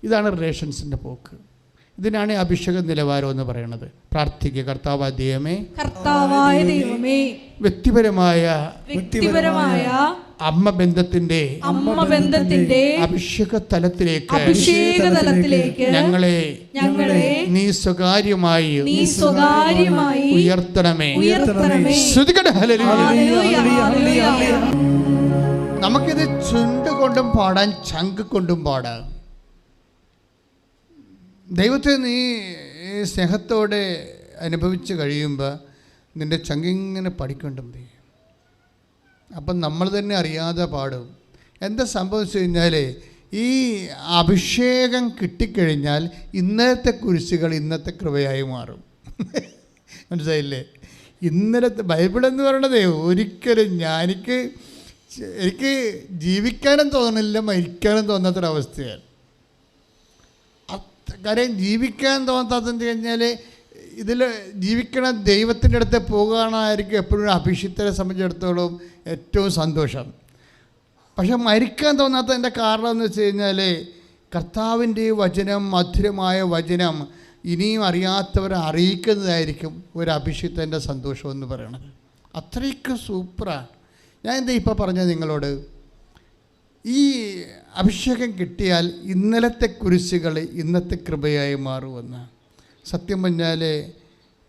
A: ഇതാണ് റിലേഷൻസിൻ്റെ പോക്ക്. ഇതിനാണ് അഭിഷേക നിലവാരം എന്ന് പറയുന്നത്. പ്രാർത്ഥിക്കുക, കർത്താവായ ദൈവമേ, വ്യക്തിപരമായ അമ്മ ബന്ധത്തിന്റെ അഭിഷേക തലത്തിലേക്ക് ഞങ്ങളെ നീ സ്വകാര്യമായി ഉയർത്തണമേ. നമുക്കിത് ചുണ്ട് കൊണ്ടും പാടാൻ, ചങ്ക് കൊണ്ടും പാടാം. ദൈവത്തെ നീ സ്നേഹത്തോടെ അനുഭവിച്ച് കഴിയുമ്പോൾ നിൻ്റെ ചങ്കിങ്ങനെ പഠിക്കൊണ്ടും. അപ്പം നമ്മൾ തന്നെ അറിയാതെ പാടും. എന്താ സംഭവിച്ചു കഴിഞ്ഞാൽ, ഈ അഭിഷേകം കിട്ടിക്കഴിഞ്ഞാൽ ഇന്നത്തെ കുരിശുകൾ ഇന്നത്തെ കൃപയായി മാറും. മനസ്സിലായില്ലേ? ഇന്നലത്തെ ബൈബിളെന്ന് പറയണതേ ഒരിക്കലും എനിക്ക് ജീവിക്കാനും തോന്നണില്ല, മരിക്കാനും തോന്നാത്തൊരവസ്ഥയാണ്. കാര്യം ജീവിക്കാൻ തോന്നാത്തതെന്ന് കഴിഞ്ഞാൽ ഇതിൽ ജീവിക്കണ ദൈവത്തിൻ്റെ അടുത്ത് പോകുകയാണായിരിക്കും എപ്പോഴും അഭിഷിക്തരെ സംബന്ധിച്ചിടത്തോളം ഏറ്റവും സന്തോഷം. പക്ഷെ മരിക്കാൻ തോന്നാത്തതിൻ്റെ കാരണം എന്ന് വെച്ച് കഴിഞ്ഞാൽ കർത്താവിൻ്റെ വചനം, മധുരമായ വചനം ഇനിയും അറിയാത്തവരെ അറിയിക്കുന്നതായിരിക്കും ഒരു അഭിഷിക്തൻ്റെ സന്തോഷം എന്ന് പറയുന്നത്. അത്രയ്ക്ക് സൂപ്പറാണ്. ഞാൻ എന്താ ഇപ്പോൾ പറഞ്ഞത് നിങ്ങളോട്, ഈ അഭിഷേകം കിട്ടിയാൽ ഇന്നലത്തെ കുരിശുകൾ ഇന്നത്തെ കൃപയായി മാറുമെന്ന്. സത്യം പറഞ്ഞാൽ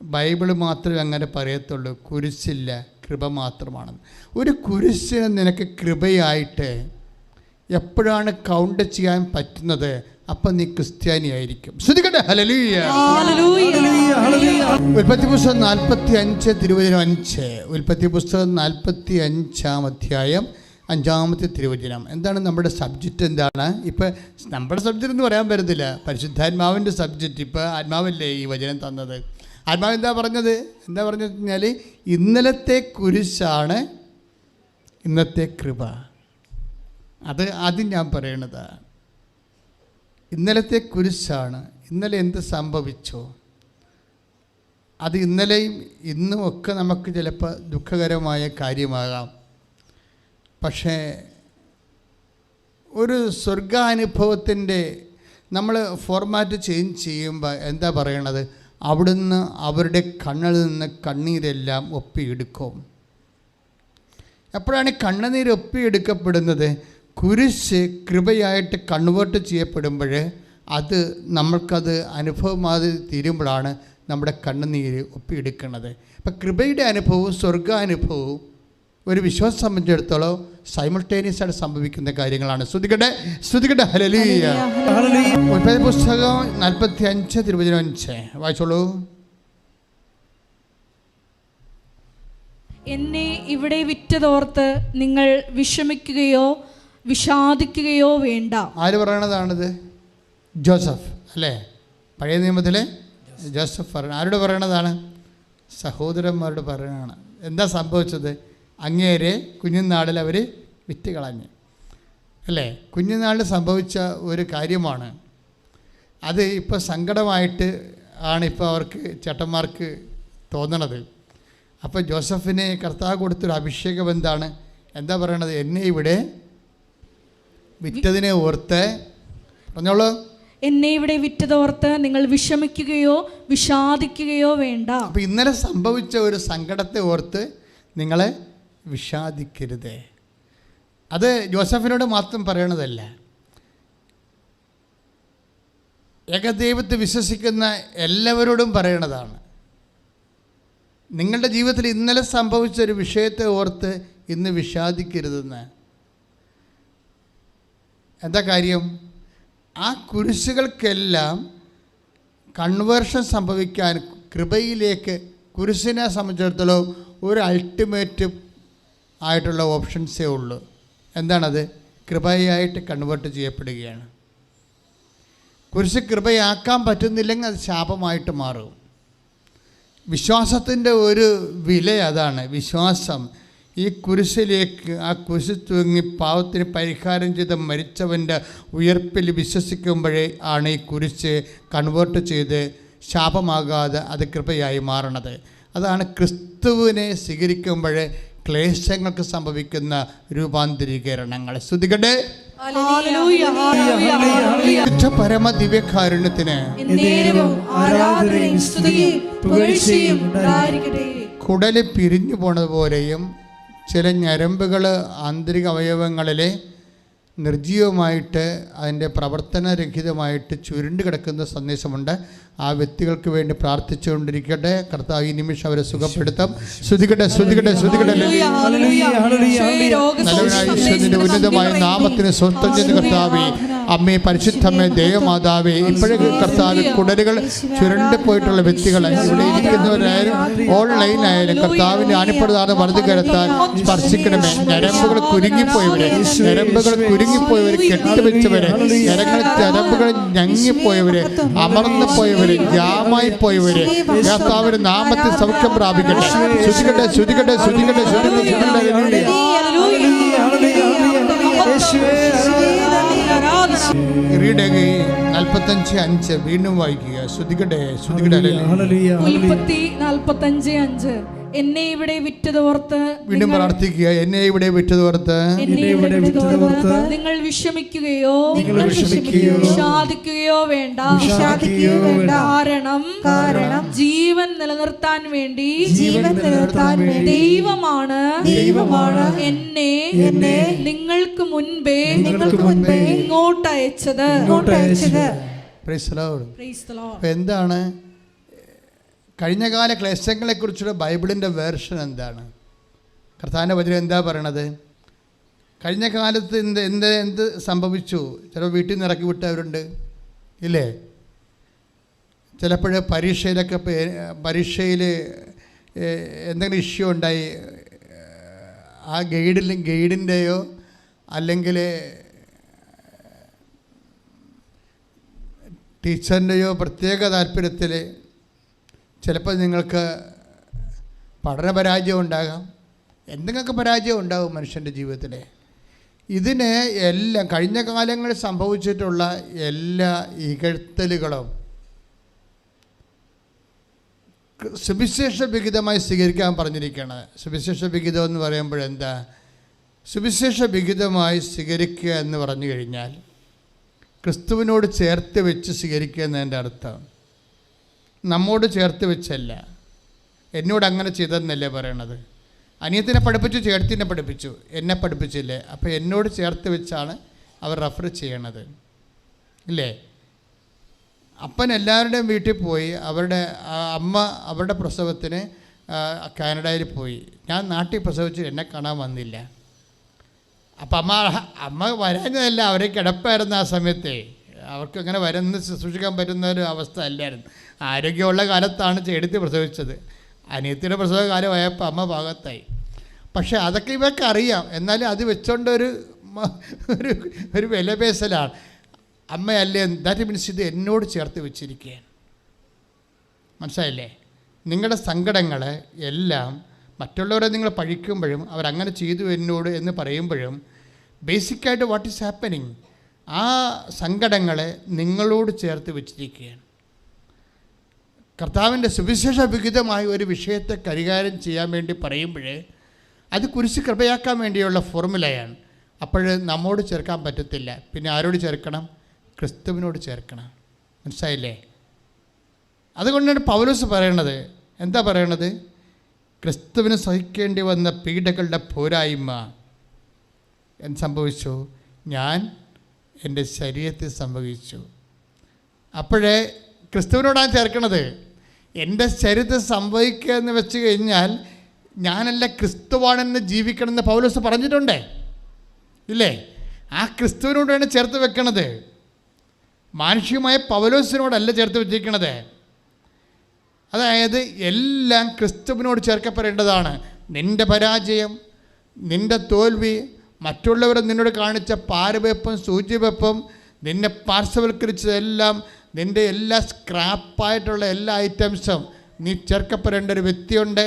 A: ബൈബിള് മാത്രമേ അങ്ങനെ പറയത്തുള്ളൂ, കുരിശില്ല, കൃപ മാത്രമാണെന്ന്. ഒരു കുരിശിന് നിനക്ക് കൃപയായിട്ട് എപ്പോഴാണ് കൗണ്ട് ചെയ്യാൻ പറ്റുന്നത്, അപ്പം നീ ക്രിസ്ത്യാനിയായിരിക്കും. ശ്രദ്ധിക്കട്ടെ. ഹല്ലേലൂയ. ഉൽപ്പത്തി പുസ്തകം 45 തിരുവചനം 5. ഉൽപ്പത്തി പുസ്തകം 45-ാം അധ്യായം 5-ാമത്തെ തിരുവചനം. എന്താണ് നമ്മുടെ സബ്ജക്റ്റ്? എന്താണ് ഇപ്പം നമ്മുടെ സബ്ജക്റ്റ് എന്ന് പറയാൻ പറ്റത്തില്ല, പരിശുദ്ധാത്മാവിൻ്റെ സബ്ജക്റ്റ്. ഇപ്പോൾ ആത്മാവല്ലേ ഈ വചനം തന്നത്. ആത്മാവ് എന്താ പറഞ്ഞത് കഴിഞ്ഞാൽ ഇന്നലത്തെ കുരിശാണ് ഇന്നത്തെ കൃപ. അത് ആദ്യം ഞാൻ പറയണതാണ്. ഇന്നലത്തെ കുരിശാണ്. ഇന്നലെ എന്ത് സംഭവിച്ചോ അത് ഇന്നലെയും ഇന്നും ഒക്കെ നമുക്ക് ചിലപ്പോൾ ദുഃഖകരമായ കാര്യമാകാം. പക്ഷേ ഒരു സ്വർഗാനുഭവത്തിൻ്റെ നമ്മൾ ഫോർമാറ്റ് ചേഞ്ച് ചെയ്യുമ്പോൾ എന്താ പറയണത്, അവിടുന്ന് അവരുടെ കണ്ണിൽ നിന്ന് കണ്ണീരെല്ലാം ഒപ്പിയെടുക്കും. എപ്പോഴാണ് കണ്ണുനീര് ഒപ്പിയെടുക്കപ്പെടുന്നത്? കുരിശ് കൃപയായിട്ട് കൺവേർട്ട് ചെയ്യപ്പെടുമ്പോൾ അത് നമ്മൾക്കത് അനുഭവമാതിരി തീരുമ്പോഴാണ് നമ്മുടെ കണ്ണുനീര് ഒപ്പിയെടുക്കുന്നത്. അപ്പം കൃപയുടെ അനുഭവവും സ്വർഗാനുഭവവും ഒരു വിശ്വാസം സംബന്ധിച്ചിടത്തോളം സൈമൾട്ടേനിയസ് ആയിട്ട് സംഭവിക്കുന്ന കാര്യങ്ങളാണ്. സ്തുതിക്കട്ടെ. ഹല്ലേലൂയ. ഉൽപ്പത്തി പുസ്തകം 45 തിരുവചനം 5 വായിച്ചോളൂ.
B: എന്നെ ഇവിടെ വിറ്റതോർത്ത് നിങ്ങൾ വിഷമിക്കുകയോ വിഷാദിക്കുകയോ വേണ്ട.
A: ആര് പറയണതാണിത്? ജോസഫ് അല്ലേ? പഴയ നിയമത്തിലെ ജോസഫ് പറയണ. ആരോട് പറയണതാണ്? സഹോദരന്മാരോട് പറയണതാണ്. എന്താ സംഭവിച്ചത്? അങ്ങേരെ കുഞ്ഞുനാളിൽ അവർ വിറ്റ് കളഞ്ഞു അല്ലേ? കുഞ്ഞുനാളിൽ സംഭവിച്ച ഒരു കാര്യമാണ്. അത് ഇപ്പോൾ സങ്കടമായിട്ട് ആണ് ഇപ്പോൾ അവർക്ക് ചേട്ടന്മാർക്ക് തോന്നണത്. അപ്പോൾ ജോസഫിന് കർത്താവ് കൊടുത്തൊരു അഭിഷേകം എന്താണ്? എന്താ പറയണത്? എന്നെ ഇവിടെ വിറ്റതിനെ ഓർത്ത്, പറഞ്ഞോളൂ,
B: എന്നെ ഇവിടെ വിറ്റതോർത്ത് നിങ്ങൾ വിഷമിക്കുകയോ വിഷാദിക്കുകയോ വേണ്ട.
A: അപ്പോൾ ഇന്നലെ സംഭവിച്ച ഒരു സങ്കടത്തെ ഓർത്ത് നിങ്ങൾ വിഷാദിക്കരുത്. അത് ജോസഫിനോട് മാത്രം പറയണതല്ല, ഏകദൈവത്തെ വിശ്വസിക്കുന്ന എല്ലാവരോടും പറയണതാണ്. നിങ്ങളുടെ ജീവിതത്തിൽ ഇന്നലെ സംഭവിച്ച ഒരു വിഷയത്തെ ഓർത്ത് ഇന്ന് വിഷാദിക്കരുതെന്ന്. എന്താ കാര്യം? ആ കുരിശുകൾക്കെല്ലാം കൺവേർഷൻ സംഭവിക്കാൻ കൃപയിലേക്ക്, കുരിശിനെ സംബന്ധിച്ചിടത്തോളം ഒരു അൾട്ടിമേറ്റ് ആയിട്ടുള്ള ഓപ്ഷൻസേ ഉള്ളൂ. എന്താണത്? കൃപയായിട്ട് കൺവേർട്ട് ചെയ്യപ്പെടുകയാണ്. കുരിശ് കൃപയാക്കാൻ പറ്റുന്നില്ലെങ്കിൽ അത് ശാപമായിട്ട് മാറും. വിശ്വാസത്തിൻ്റെ ഒരു വില അതാണ്. വിശ്വാസം ഈ കുരിശിലേക്ക്, ആ കുരിശ് തൂങ്ങി പാവത്തിന് പരിഹാരം ചെയ്ത് മരിച്ചവൻ്റെ ഉയർപ്പിൽ വിശ്വസിക്കുമ്പോഴേ ആണ് ഈ കുരിശ് കൺവേർട്ട് ചെയ്ത് ശാപമാകാതെ അത് കൃപയായി മാറണത്. അതാണ് ക്രിസ്തുവിനെ സ്വീകരിക്കുമ്പോൾ ക്ലേശങ്ങൾക്ക് സംഭവിക്കുന്ന രൂപാന്തരീകരണങ്ങൾ. സ്തുതികട്ടെ പരമ ദിവ്യകാരുണ്യത്തിന് കുടല് പിരിഞ്ഞു പോണതുപോലെയും ചില ഞരമ്പുകൾ ആന്തരിക അവയവങ്ങളിലെ നിർജീവമായിട്ട് അതിൻ്റെ പ്രവർത്തനരഹിതമായിട്ട് ചുരുണ്ട് കിടക്കുന്ന സന്ദേശമുണ്ട്. ആ വ്യക്തികൾക്ക് വേണ്ടി പ്രാർത്ഥിച്ചുകൊണ്ടിരിക്കട്ടെ. കർത്താവ് ഈ നിമിഷം അവരെ സുഖപ്പെടുത്തും. ശ്രുതികട്ടെ, ശ്രുതികട്ടെ, ശ്രുതികട്ടെ. നല്ലവനായ ഉന്നതമായ നാമത്തിന് സ്വന്തം ചെയ്ത് കർത്താവേ, അമ്മേ, പരിശുദ്ധമ്മേ, ദേവമാതാവേ, ഇപ്പോഴേ കർത്താവ് കുടലുകൾ ചുരുണ്ട് പോയിട്ടുള്ള വ്യക്തികൾ ഇവിടെ ഇരിക്കുന്നവരായാലും ഓൺലൈനായാലും കർത്താവിൻ്റെ ആണിപ്പെടുതാതെ വലതു കരത്താൽ സ്പർശിക്കണമേ. ഞരമ്പുകൾ കുരുങ്ങിപ്പോയവരെ, ഞരമ്പുകൾ കുരുങ്ങിപ്പോയവർ, കെട്ടുവെച്ചവര്, ഞരമ്പുകൾ ഞങ്ങിപ്പോയവര്, അമർന്നു പോയവര്, ജാമായി പോയവര് കർത്താവിന്റെ നാമത്തിൽ സൗഖ്യം പ്രാപിക്കട്ടെ. ശ്രുതികട്ടെ, ശ്രുതികട്ടെ, ശ്രുതികട്ടെ, ശ്രുതികട്ടെ. റീഡകി 45:5 വീണ്ടും വായിക്കുക. ശ്രുതികട്ടെ, ശ്രുതികട്ടെ.
B: ഉൽപ്പത്തി 45:5 എന്നെ ഇവിടെ വിറ്റതോർത്ത്,
A: വീണ്ടും പ്രാർത്ഥിക്കുക. എന്നെ ഇവിടെ വിറ്റതോർത്ത്
B: നിങ്ങൾ വിഷമിക്കുകയോ വിഷാദിക്കുകയോ വേണ്ട. കാരണം ജീവൻ നിലനിർത്താൻ വേണ്ടി ദൈവമാണ് എന്നെ നിങ്ങൾക്ക് മുൻപേ ഇങ്ങോട്ട് അയച്ചത്.
A: എന്താണ് കഴിഞ്ഞകാല ക്ലേശങ്ങളെക്കുറിച്ചുള്ള ബൈബിളിൻ്റെ വേർഷൻ എന്താണ്? കർത്താവിൻ്റെ വചനം എന്താ പറയണത്? കഴിഞ്ഞ കാലത്ത് എന്ത് സംഭവിച്ചു? ചിലപ്പോൾ വീട്ടിൽ നിന്ന് ഇറക്കി വിട്ടവരുണ്ട്, ഇല്ലേ? ചിലപ്പോൾ പരീക്ഷയിൽ എന്തെങ്കിലും ഇഷ്യൂ ഉണ്ടായി, ആ ഗൈഡിൻ്റെയോ അല്ലെങ്കിൽ ടീച്ചറിൻ്റെയോ പ്രത്യേക താല്പര്യത്തിൽ ചിലപ്പോൾ നിങ്ങൾക്ക് പഠനപരാജയം ഉണ്ടാകാം, എന്തെങ്കിലുമൊക്കെ പരാജയം ഉണ്ടാകും മനുഷ്യൻ്റെ ജീവിതത്തിൽ. ഇതിന് എല്ലാം കഴിഞ്ഞ കാലങ്ങളിൽ സംഭവിച്ചിട്ടുള്ള എല്ലാ ഇകഴ്ത്തലുകളും സുവിശേഷ വിഹിതമായി സ്വീകരിക്കാൻ പറഞ്ഞിരിക്കുകയാണ്. സുവിശേഷ വിഹിതം എന്ന് പറയുമ്പോഴെന്താ? സുവിശേഷ വിഹിതമായി സ്വീകരിക്കുക എന്ന് പറഞ്ഞു കഴിഞ്ഞാൽ ക്രിസ്തുവിനോട് ചേർത്ത് വെച്ച് സ്വീകരിക്കുക എന്നതിൻ്റെ അർത്ഥം. നമ്മോട് ചേർത്ത് വെച്ചല്ല, എന്നോട് അങ്ങനെ ചെയ്തതെന്നല്ലേ പറയണത്. അനിയത്തിനെ പഠിപ്പിച്ചു, ചേർത്തിനെ പഠിപ്പിച്ചു, എന്നെ പഠിപ്പിച്ചില്ലേ? അപ്പോൾ എന്നോട് ചേർത്ത് വെച്ചാണ് അവർ റെഫർ ചെയ്യണത്, ഇല്ലേ? അപ്പൻ എല്ലാവരുടെയും വീട്ടിൽ പോയി, അമ്മ അവരുടെ പ്രസവത്തിന് കാനഡയിൽ പോയി. ഞാൻ നാട്ടിൽ പ്രസവിച്ച് എന്നെ കാണാൻ വന്നില്ല. അപ്പം അമ്മ വരാഞ്ഞതല്ല, അവരെ കിടപ്പായിരുന്നു ആ സമയത്തെ. അവർക്ക് അങ്ങനെ വരുന്ന ശുശ്രൂഷിക്കാൻ പറ്റുന്ന ഒരു അവസ്ഥ അല്ലായിരുന്നു. ആരോഗ്യമുള്ള കാലത്താണ് ചേടത്തി പ്രസവിച്ചത്. അനിയത്തിയുടെ പ്രസവ കാലമായപ്പോൾ അമ്മ ഭാഗത്തായി. പക്ഷേ അതൊക്കെ ഇവർക്ക് അറിയാം. എന്നാലും അത് വെച്ചോണ്ടൊരു ഒരു വിലപേശലാണ്. അമ്മയല്ലേ, ദാറ്റ് മീൻസ് ഇത് എന്നോട് ചേർത്ത് വെച്ചിരിക്കുകയാണ്. മനസ്സിലായില്ലേ? നിങ്ങളുടെ സങ്കടങ്ങൾ എല്ലാം മറ്റുള്ളവരെ നിങ്ങൾ പഴിക്കുമ്പോഴും അവരങ്ങനെ ചെയ്തു എന്നോട് എന്ന് പറയുമ്പോഴും ബേസിക്കായിട്ട് വാട്ട് ഈസ് ഹാപ്പനിങ്, ആ സങ്കടങ്ങളെ നിങ്ങളോട് ചേർത്ത് വെച്ചിരിക്കുകയാണ്. കർത്താവിൻ്റെ സുവിശേഷ വിഹിതമായ ഒരു വിഷയത്തെ കൈകാര്യം ചെയ്യാൻ വേണ്ടി പറയുമ്പോൾ അത് കുരിശ് കൃപയാക്കാൻ വേണ്ടിയുള്ള ഫോർമുലയാണ്. അപ്പോൾ നമ്മോട് ചേർക്കാൻ പറ്റത്തില്ല. പിന്നെ ആരോട് ചേർക്കണം? ക്രിസ്തുവിനോട് ചേർക്കണം. മനസ്സിലായില്ലേ? അതുകൊണ്ടാണ് പൗലോസ് പറയണത്. എന്താ പറയണത്? ക്രിസ്തുവിന് സഹിക്കേണ്ടി വന്ന പീഡകളുടെ പോരായ്മ എന്ത് സംഭവിച്ചു? ഞാൻ എൻ്റെ ശരീരത്തിൽ സംഭവിച്ചു. അപ്പോഴേ ക്രിസ്തുവിനോടാണ് ചേർക്കണത്. എൻ്റെ ശരീരത്തിൽ സംഭവിക്കുക എന്ന് വെച്ച് കഴിഞ്ഞാൽ ഞാനല്ല ക്രിസ്തുവാണെന്ന് ജീവിക്കണമെന്ന് പൗലോസ് പറഞ്ഞിട്ടുണ്ടേ, ഇല്ലേ? ആ ക്രിസ്തുവിനോടാണ് ചേർത്ത് വെക്കണത്. മാനുഷികമായ പൗലോസിനോടല്ല ചേർത്ത് വെച്ചിരിക്കണത്. അതായത് എല്ലാം ക്രിസ്തുവിനോട് ചേർക്കപ്പെടേണ്ടതാണ്. നിൻ്റെ പരാജയം, നിൻ്റെ തോൽവി, മറ്റുള്ളവർ നിന്നോട് കാണിച്ച പാരവെപ്പും സൂചിവെപ്പും, നിന്നെ പാർശ്വവൽക്കരിച്ചതെല്ലാം, നിൻ്റെ എല്ലാ സ്ക്രാപ്പായിട്ടുള്ള എല്ലാ ഐറ്റംസും നീ ചേർക്കപ്പെടേണ്ട ഒരു വ്യക്തിയുണ്ട്.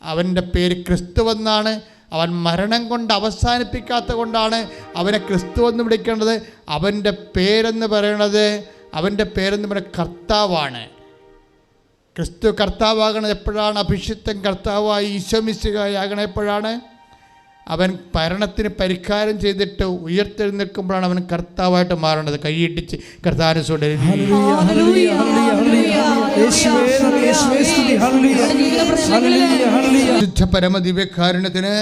A: അവൻ്റെ പേര് ക്രിസ്തുവെന്നാണ്. അവൻ മരണം കൊണ്ട് അവസാനിപ്പിക്കാത്ത കൊണ്ടാണ് അവനെ ക്രിസ്തുവെന്ന് വിളിക്കേണ്ടത്. അവൻ്റെ പേരെന്ന് പറയുന്നത് കർത്താവാണ്. ക്രിസ്തു കർത്താവാകണത് എപ്പോഴാണ്? അഭിഷിക്തൻ കർത്താവായി ഈശോ മിശിഹായാകണത് എപ്പോഴാണ്? അവൻ മരണത്തിന് പരിഹാരം ചെയ്തിട്ട് ഉയർത്തെഴുന്നേൽക്കുമ്പോഴാണ് അവൻ കർത്താവായിട്ട് മാറേണ്ടത്. കൈയിട്ടിച്ച് കർത്താവിനെ പരമദിവ്യകാരുണ്യത്തിന്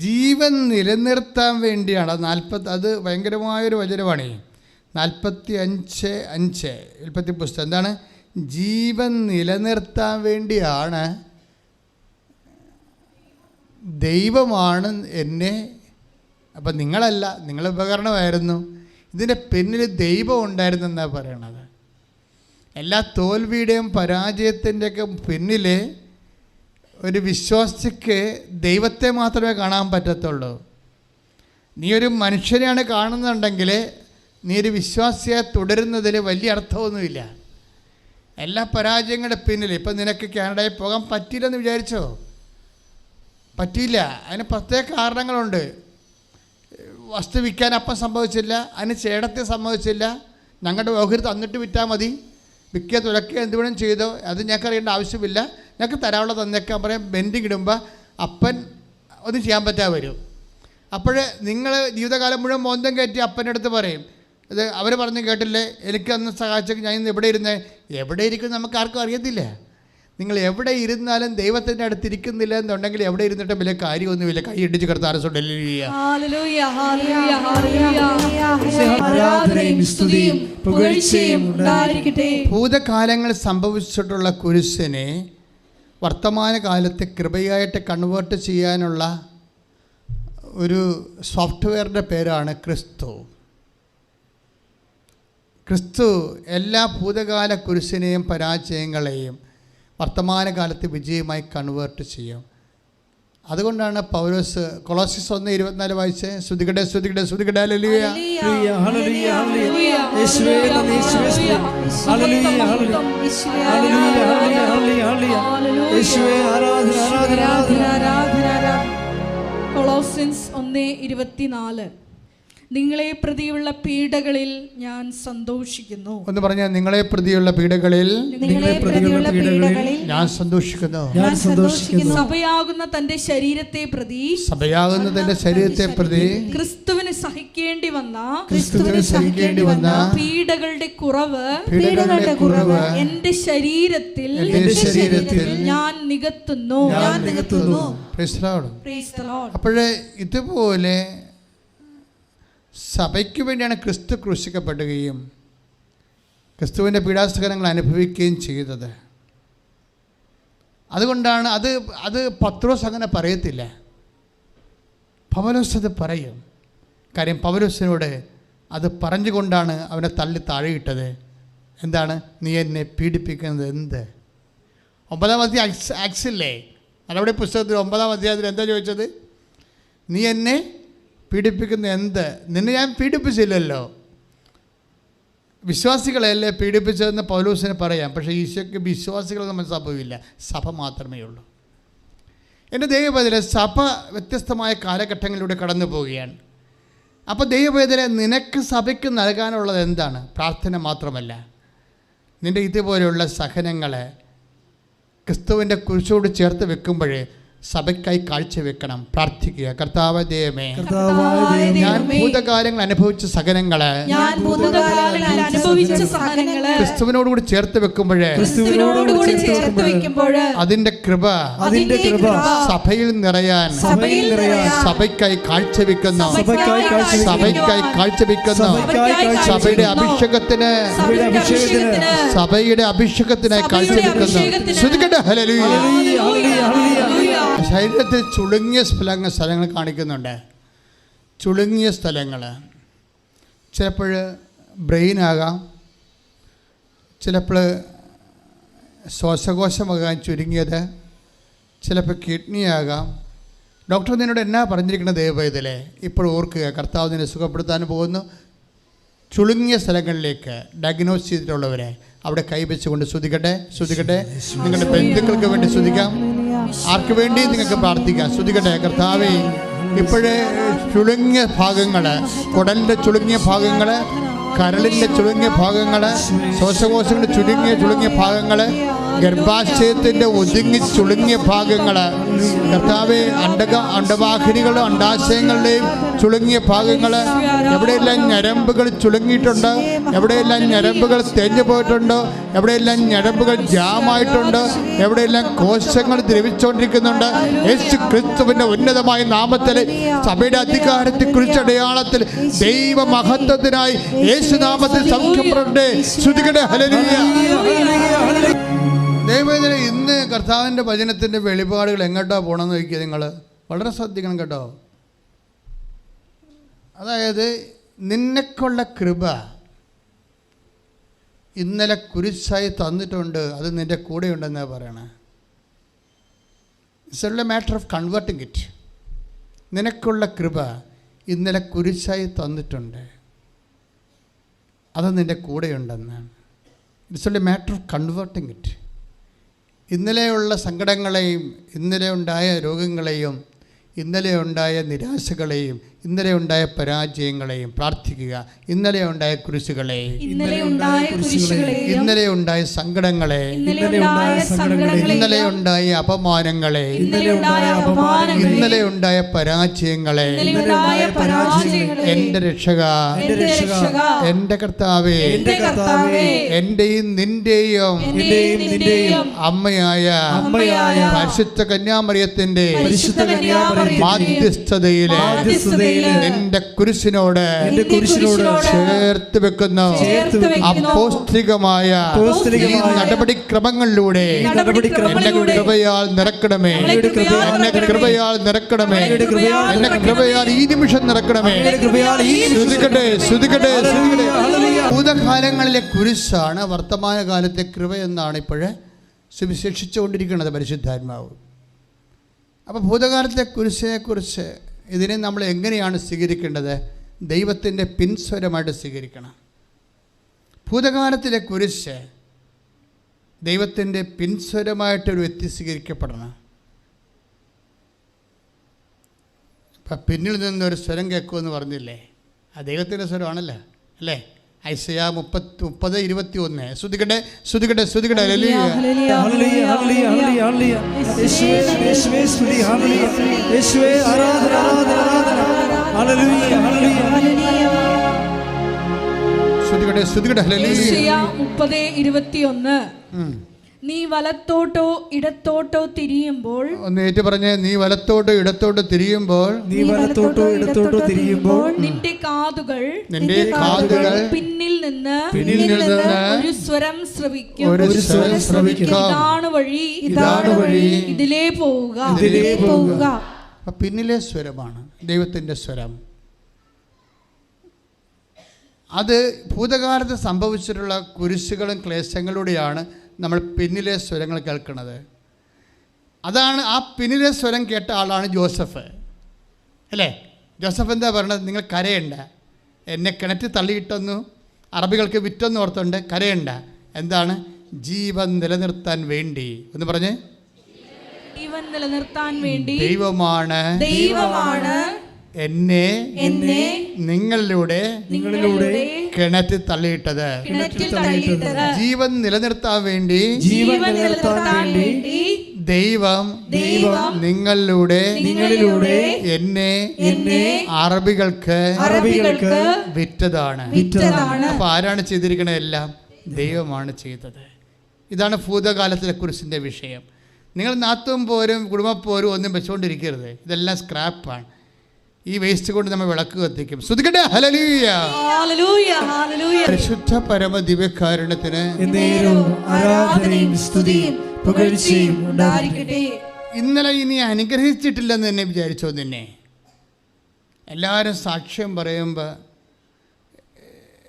A: ജീവൻ നിലനിർത്താൻ വേണ്ടിയാണ്. അത് ഭയങ്കരമായൊരു വചനമാണ്. 45:5 ഉൽപ്പത്തി പുസ്തകം. എന്താണ്? ജീവൻ നിലനിർത്താൻ വേണ്ടിയാണ്, ദൈവമാണ് എന്നെ. അപ്പം നിങ്ങളല്ല, നിങ്ങൾ ഉപകരണമായിരുന്നു. ഇതിൻ്റെ പിന്നിൽ ദൈവം ഉണ്ടായിരുന്നെന്നാണ് പറയണത്. എല്ലാ തോൽവിയുടെയും പരാജയത്തിൻ്റെയൊക്കെ പിന്നിൽ ഒരു വിശ്വാസിക്ക് ദൈവത്തെ മാത്രമേ കാണാൻ പറ്റത്തുള്ളൂ. നീ ഒരു മനുഷ്യനെയാണ് കാണുന്നുണ്ടെങ്കിൽ നീ ഒരു വിശ്വാസിയെ തുടരുന്നതിൽ വലിയ അർത്ഥമൊന്നുമില്ല. എല്ലാ പരാജയങ്ങളുടെ പിന്നിൽ ഇപ്പം നിനക്ക് കാനഡയിൽ പോകാൻ പറ്റിയില്ലെന്ന് വിചാരിച്ചോ? പറ്റിയില്ല. അതിന് പ്രത്യേക കാരണങ്ങളുണ്ട്. വസ്തു വിൽക്കാൻ അപ്പം സംഭവിച്ചില്ല, അതിന് ചേടത്തെ സംഭവിച്ചില്ല. ഞങ്ങളുടെ ഓഹരി തന്നിട്ട് വിറ്റാൽ മതി, വിൽക്കുക തുലക്കുക എന്തുവേണം ചെയ്തോ, അത് ഞങ്ങൾക്ക് അറിയേണ്ട ആവശ്യമില്ല, ഞങ്ങൾക്ക് തരാനുള്ള തന്നേക്കാൻ പറയാം. ബെൻഡിങ് ഇടുമ്പോൾ അപ്പൻ ഒന്നും ചെയ്യാൻ പറ്റാതെ വരും. അപ്പോൾ നിങ്ങൾ ജീവിതകാലം മുഴുവൻ മോന്തം കയറ്റി അപ്പൻ്റെ അടുത്ത് പറയും, ഇത് അവർ പറഞ്ഞ് കേട്ടില്ലേ, എനിക്ക് അന്ന് സഹായിച്ചെങ്കിൽ ഞാൻ ഇന്ന് എവിടെ ഇരുന്നേ? എവിടെ ഇരിക്കും നമുക്ക് ആർക്കും അറിയത്തില്ല. നിങ്ങൾ എവിടെ ഇരുന്നാലും ദൈവത്തിൻ്റെ അടുത്തിരിക്കുന്നില്ല എന്നുണ്ടെങ്കിൽ എവിടെ ഇരുന്നിട്ടും വലിയ കാര്യമൊന്നുമില്ല. കൈ ഇടിച്ച് കർത്താരസുണ്ട്. ഭൂതകാലങ്ങൾ സംഭവിച്ചിട്ടുള്ള കുരിശിനെ വർത്തമാനകാലത്തെ കൃപയായിട്ട് കൺവേർട്ട് ചെയ്യാനുള്ള ഒരു സോഫ്റ്റ്വെയറിൻ്റെ പേരാണ് ക്രിസ്തു. ക്രിസ്തു എല്ലാ ഭൂതകാല കുരിശിനെയും പരാജയങ്ങളെയും വർത്തമാനകാലത്ത് വിജയമായി കൺവേർട്ട് ചെയ്യും. അതുകൊണ്ടാണ് പൗലോസ് കൊളോസ്യസ് 1:24 വായിച്ച് സ്തുതിക്കട്ടെ സ്തുതിക്കട്ടെ സ്തുതിക്കട്ടെ ഹല്ലേലൂയ
B: കൊളോസ്യൻസ് 1:24 നിങ്ങളെ പ്രതിയുള്ള പീഡകളിൽ ഞാൻ സന്തോഷിക്കുന്നു.
A: എന്ന് പറഞ്ഞാൽ നിങ്ങളെ പ്രതിയുള്ള പീഡകളിൽ ഞാൻ സന്തോഷിക്കുന്നു.
B: സഭയാകുന്ന തന്റെ ശരീരത്തെ പ്രതി ക്രിസ്തുവിന് സഹിക്കേണ്ടി വന്ന പീഡകളുടെ കുറവ് എന്റെ ശരീരത്തിൽ ഞാൻ നികത്തുന്നു.
A: അപ്പോഴേ ഇതുപോലെ സഭയ്ക്ക് വേണ്ടിയാണ് ക്രിസ്തു ക്രൂശിക്കപ്പെടുകയും ക്രിസ്തുവിൻ്റെ പീഡാസഹനങ്ങൾ അനുഭവിക്കുകയും ചെയ്തത്. അതുകൊണ്ടാണ് അത് പത്രോസ് അങ്ങനെ പറയത്തില്ല, പൗലോസ് അത് പറയും. കാര്യം പൗലോസിനോട് അത് പറഞ്ഞുകൊണ്ടാണ് അവനെ തള്ളി താഴെയിട്ടത്. എന്താണ്? നീ എന്നെ പീഡിപ്പിക്കുന്നത് എന്ത്? 9-ാം അധ്യായം ആക്സില്ലേ, അവിടെ പുസ്തകത്തിൽ 9-ാം അധ്യായത്തിൽ എന്താ ചോദിച്ചത്? നീ എന്നെ പീഡിപ്പിക്കുന്ന എന്ത്? നിന്നെ ഞാൻ പീഡിപ്പിച്ചില്ലല്ലോ. വിശ്വാസികളെയല്ലേ പീഡിപ്പിച്ചതെന്ന് പൗലോസിന് പറയാം. പക്ഷേ ഈശോയ്ക്ക് വിശ്വാസികളൊന്നും സംഭവമില്ല, സഭ മാത്രമേ ഉള്ളൂ. എൻ്റെ ദൈവവേദന സഭ വ്യത്യസ്തമായ കാലഘട്ടങ്ങളിലൂടെ കടന്നു പോവുകയാണ്. അപ്പോൾ ദൈവവേദന നിനക്ക് സഭയ്ക്ക് നൽകാനുള്ളത് എന്താണ്? പ്രാർത്ഥന മാത്രമല്ല, നിൻ്റെ ഇതുപോലെയുള്ള സഹനങ്ങളെ ക്രിസ്തുവിൻ്റെ കുരിശോട് ചേർത്ത് വെക്കുമ്പോഴേ സഭയ്ക്കായി കാഴ്ചവെക്കണം. പ്രാർത്ഥിക്കുക, കർത്താവേ ദൈവമേ, ഞാൻ ഭൂതകാലങ്ങൾ അനുഭവിച്ച സഹനങ്ങളെ ക്രിസ്തുവിനോടുകൂടി ചേർത്ത് വെക്കുമ്പോഴേ അതിന്റെ കൃപ സഭയിൽ നിറയാൻ സഭയ്ക്കായി കാഴ്ചവെക്കുന്നു. സഭയുടെ അഭിഷേകത്തിന് സഭയുടെ കാഴ്ചവെക്കുന്നു. ശ്രദ്ധിക്കട്ടെ, ഹല്ലേലൂയ. ശരീരത്തിൽ ചുളുങ്ങിയ സ്ഥലങ്ങൾ കാണിക്കുന്നുണ്ട്. ചുളുങ്ങിയ സ്ഥലങ്ങൾ ചിലപ്പോൾ ബ്രെയിനാകാം, ചിലപ്പോൾ ശ്വാസകോശമാകാൻ ചുരുങ്ങിയത്, ചിലപ്പോൾ കിഡ്നി ആകാം. ഡോക്ടർ നിന്നോട് എന്നാ പറഞ്ഞിരിക്കുന്നത് ദൈവവേദനയിലെ? ഇപ്പോൾ ഓർക്കുക, കർത്താവ് നിന്നെ സുഖപ്പെടുത്താൻ പോകുന്നു. ചുളുങ്ങിയ സ്ഥലങ്ങളിലേക്ക് ഡയഗ്നോസ് ചെയ്തിട്ടുള്ളവരെ അവിടെ കൈവച്ചുകൊണ്ട് സ്തുതിക്കട്ടെ. നിങ്ങളുടെ ബന്ധുക്കൾക്ക് വേണ്ടി സ്തുതിക്കാം, ആർക്ക് വേണ്ടി നിങ്ങൾക്ക് പ്രാർത്ഥിക്കാം. സ്തുതിക്കട്ടെ. കർത്താവേ, ഇപ്പോഴേ ചുളുങ്ങിയ ഭാഗങ്ങൾ, കുടലിൻ്റെ ചുളുങ്ങിയ ഭാഗങ്ങൾ, കരളിൻ്റെ ചുളുങ്ങിയ ഭാഗങ്ങൾ, ശ്വാസകോശങ്ങളുടെ ചുളുങ്ങിയ ഭാഗങ്ങൾ, ഗർഭാശയത്തിൻ്റെ ഒതുങ്ങി ചുളുങ്ങിയ ഭാഗങ്ങൾ, കർത്താവേ, അണ്ടവാഹിനികളും അണ്ടാശയങ്ങളുടെയും ചുളുങ്ങിയ ഭാഗങ്ങൾ, എവിടെയെല്ലാം ഞരമ്പുകൾ ചുളുങ്ങിയിട്ടുണ്ട്, എവിടെയെല്ലാം ഞരമ്പുകൾ തേഞ്ഞു പോയിട്ടുണ്ടോ, എവിടെയെല്ലാം ഞരമ്പുകൾ ജാമായിട്ടുണ്ട്, എവിടെയെല്ലാം കോശങ്ങൾ ദ്രവിച്ചുകൊണ്ടിരിക്കുന്നുണ്ട്, യേശു ക്രിസ്തുവിൻ്റെ ഉന്നതമായ നാമത്തിൽ സഭയുടെ അധികാരത്തെക്കുറിച്ച് അടയാളത്തിൽ ദൈവ മഹത്വത്തിനായി യേശുനാമത്തിൽ സൗഖ്യപ്പെടട്ടെ. ശ്രുതികട്ടെ. ഹല്ലേലൂയ. ദൈവവേദന ഇന്ന് കർത്താവിൻ്റെ വചനത്തിൻ്റെ വെളിപാടുകൾ എങ്ങോട്ടാണ് പോകണമെന്ന് ചോദിക്കുക. നിങ്ങൾ വളരെ ശ്രദ്ധിക്കണം കേട്ടോ. അതായത് നിന്നെക്കുള്ള കൃപ ഇന്നലെ കുരിശായി തന്നിട്ടുണ്ട്, അത് നിൻ്റെ കൂടെ ഉണ്ടെന്നാണ് പറയണേ. It's only a matter of converting it. നിനക്കുള്ള കൃപ ഇന്നലെ കുരിശായി തന്നിട്ടുണ്ട്, അത് നിൻ്റെ കൂടെയുണ്ടെന്നാണ്. It's only a matter of converting it. ഇന്നലെയുള്ള സങ്കടങ്ങളെയും ഇന്നലെ ഉണ്ടായ രോഗങ്ങളെയും ഇന്നലെ ഉണ്ടായ നിരാശകളെയും ഇന്നലെ ഉണ്ടായ പരാജയങ്ങളെയും പ്രാർത്ഥിക്കുക. ഇന്നലെ ഉണ്ടായ കുരിശുകളെ, ഇന്നലെ ഉണ്ടായ സങ്കടങ്ങളെ, ഇന്നലെ ഉണ്ടായ അപമാനങ്ങളെ, ഇന്നലെ ഉണ്ടായ പരാജയങ്ങളെ എൻ്റെ രക്ഷക, എൻ്റെ കർത്താവേ, എൻ്റെയും നിന്റെയും അമ്മയായ പരിശുദ്ധ കന്യാമറിയത്തിൻ്റെ മാധ്യസ്ഥതയിലെ നിന്റെ കുരിശിനോട് ചേർത്ത് വെക്കുന്ന അപ്പോസ്തലികമായ ഈ നടപടിക്രമങ്ങളിലൂടെ എന്നെ കൃപയാൽ നിറക്കണമേ, എന്നെ കൃപയാൽ നിറക്കണമേ, എന്നെ കൃപയാൽ ഈ നിമിഷം നിറക്കണമേ. ശ്രുതിക്കട്ടെ. ഭൂതകാലങ്ങളിലെ കുരിശാണ് വർത്തമാനകാലത്തെ കൃപ എന്നാണ് ഇപ്പോഴേ സുവിശേഷിച്ചുകൊണ്ടിരിക്കുന്നത് പരിശുദ്ധാത്മാവ്. അപ്പോൾ ഭൂതകാലത്തെ കുരിശിനെക്കുറിച്ച് ഇതിനെ നമ്മൾ എങ്ങനെയാണ് സ്വീകരിക്കേണ്ടത്? ദൈവത്തിൻ്റെ പിൻസ്വരമായിട്ട് സ്വീകരിക്കണം. ഭൂതകാലത്തിലെ കുരിശ് ദൈവത്തിൻ്റെ പിൻസ്വരമായിട്ടൊരു വ്യക്തി സ്വീകരിക്കപ്പെടണം. ഇപ്പം പിന്നിൽ നിന്നൊരു സ്വരം കേൾക്കുമെന്ന് പറഞ്ഞില്ലേ, ആ ദൈവത്തിൻ്റെ സ്വരമാണല്ലോ അല്ലേ? ഐസയ 30:21. ശ്രുതികട്ടെ.
B: ഐസയ 30:21. നീ വലത്തോട്ടോ ഇടത്തോട്ടോ തിരിയുമ്പോൾ,
A: ഒന്ന് ഏറ്റു പറഞ്ഞേ, നീ വലത്തോട്ടോ ഇടത്തോട്ടോ തിരിയുമ്പോൾ,
B: നിന്റെ കാതുകൾ പിന്നിൽ നിന്ന് ഒരു സ്വരം ശ്രവിക്കും. ഇതാണ് വഴി, ഇതിലേ പോവുക.
A: പിന്നിലെ സ്വരമാണ് ദൈവത്തിൻ്റെ സ്വരം. അത് ഭൂതകാലത്ത് സംഭവിച്ചിട്ടുള്ള കുരിശുകളും ക്ലേശങ്ങളിലൂടെയാണ് നമ്മൾ പിന്നിലെ സ്വരങ്ങൾ കേൾക്കുന്നത്. അതാണ് ആ പിന്നിലെ സ്വരം കേട്ട ആളാണ് ജോസഫ് അല്ലേ? ജോസഫ് എന്താ പറയണത്? നിങ്ങൾ കരയണ്ട, എന്നെ കിണറ്റിൽ തള്ളിയിട്ടെന്നു അറബികൾക്ക് വിറ്റെന്ന് ഓർത്തുണ്ട്, കരയണ്ട. എന്താണ്? ജീവൻ നിലനിർത്താൻ വേണ്ടി. ഒന്ന് പറഞ്ഞേ,
B: ഇവൻ നിലനിർത്താൻ വേണ്ടി
A: ദൈവമാണ് എന്നെ നിങ്ങളിലൂടെ കിണറ്റിൽ തള്ളിയിട്ടത്. ജീവൻ നിലനിർത്താൻ വേണ്ടി ദൈവം നിങ്ങളിലൂടെ എന്നെ അറബികൾക്ക് വിറ്റതാണ്. അപ്പൊ ആരാണ് ചെയ്തിരിക്കണത്? എല്ലാം ദൈവമാണ് ചെയ്തത്. ഇതാണ് ഭൂതകാലത്തിലെ കുരിശിന്റെ വിഷയം. നിങ്ങൾ നാത്തും പോരും കുടുംബപ്പോരും ഒന്നും വെച്ചുകൊണ്ടിരിക്കരുത്. ഇതെല്ലാം സ്ക്രാപ്പാണ്. ഈ വേസ്റ്റ് കൊണ്ട് നമ്മൾ വിളക്ക് കത്തിക്കും. സ്തുതിക്കട്ടെ, ഹല്ലേലൂയ,
B: ഹല്ലേലൂയ, ഹല്ലേലൂയ.
A: പരിശുദ്ധ പരമ ദിവ്യകാരുണ്യത്തിന്
C: ആരാധനയും സ്തുതിയും പുകഴ്ചയും ഉണ്ടായിരിക്കട്ടെ.
A: ഇന്നലെ ഇനി അനുഗ്രഹിച്ചിട്ടില്ലെന്ന് തന്നെ വിചാരിച്ചോ? നിന്നെ എല്ലാവരും സാക്ഷ്യം പറയുമ്പോൾ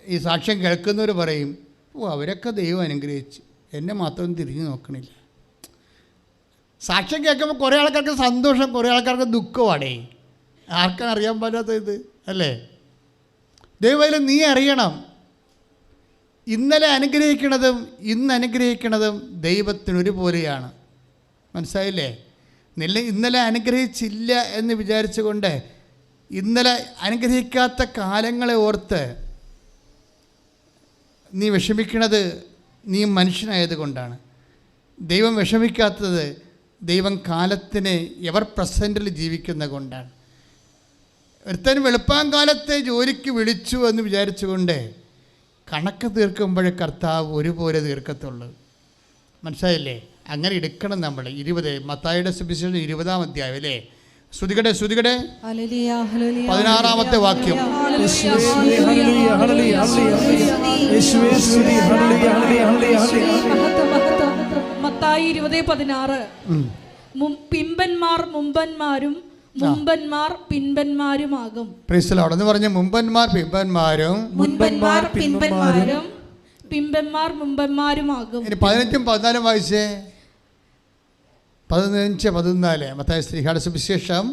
A: ഈ സാക്ഷ്യം കേൾക്കുന്നവർ പറയും, ഓ അവരൊക്കെ ദൈവം അനുഗ്രഹിച്ച്, എന്നെ മാത്രം തിരിഞ്ഞു നോക്കണില്ല. സാക്ഷ്യം കേൾക്കുമ്പോൾ കുറേ ആൾക്കാർക്ക് സന്തോഷം, കുറേ ആൾക്കാർക്ക് ദുഃഖമാണേ. ആർക്കാണ് അറിയാൻ പറ്റാത്ത ഇത് അല്ലേ? ദൈവം നീ അറിയണം, ഇന്നലെ അനുഗ്രഹിക്കണതും ഇന്ന് അനുഗ്രഹിക്കണതും ദൈവത്തിനൊരുപോലെയാണ്. മനസ്സിലായില്ലേ? ഇന്നലെ അനുഗ്രഹിച്ചില്ല എന്ന് വിചാരിച്ചുകൊണ്ട് ഇന്നലെ അനുഗ്രഹിക്കാത്ത കാലങ്ങളെ ഓർത്ത് നീ വിഷമിക്കണത് നീ മനുഷ്യനായത് കൊണ്ടാണ്. ദൈവം വിഷമിക്കാത്തത് ദൈവം കാലത്തിന് എവർ പ്രസൻറ്റിൽ ജീവിക്കുന്ന കൊണ്ടാണ്. ഒരുത്തൻ വെളുപ്പാങ്കാലത്തെ ജോലിക്ക് വിളിച്ചു എന്ന് വിചാരിച്ചുകൊണ്ട് കണക്ക് തീർക്കുമ്പോഴേ കർത്താവ് ഒരുപോലെ തീർക്കത്തുള്ളൂ. മനസ്സിലായില്ലേ? അങ്ങനെ എടുക്കണം നമ്മൾ. 20 മത്തായിയുടെ സുവിശേഷം 20-ാം അധ്യായം അല്ലേ? ശ്രുതികടെ 16-ാമത്തെ വാക്യം.
B: മത്തായി 20:16. പിമ്പന്മാർ മുമ്പന്മാരും മുമ്പന്മാർ പിൻപന്മാരുമാകും.
A: പ്രൈസ് ദി ലോർഡ് എന്ന് പറഞ്ഞ മുമ്പന്മാർ പിമ്പന്മാരും
B: മുൻപന്മാർ പിൻപന്മാരും പിമ്പന്മാർ മുമ്പന്മാരുമാകും.
A: ഇനി 15-ഉം 14-ഉം വായിച്ചേ. 15-14 മത്തായി ശ്രീഹായുടെ സുവിശേഷം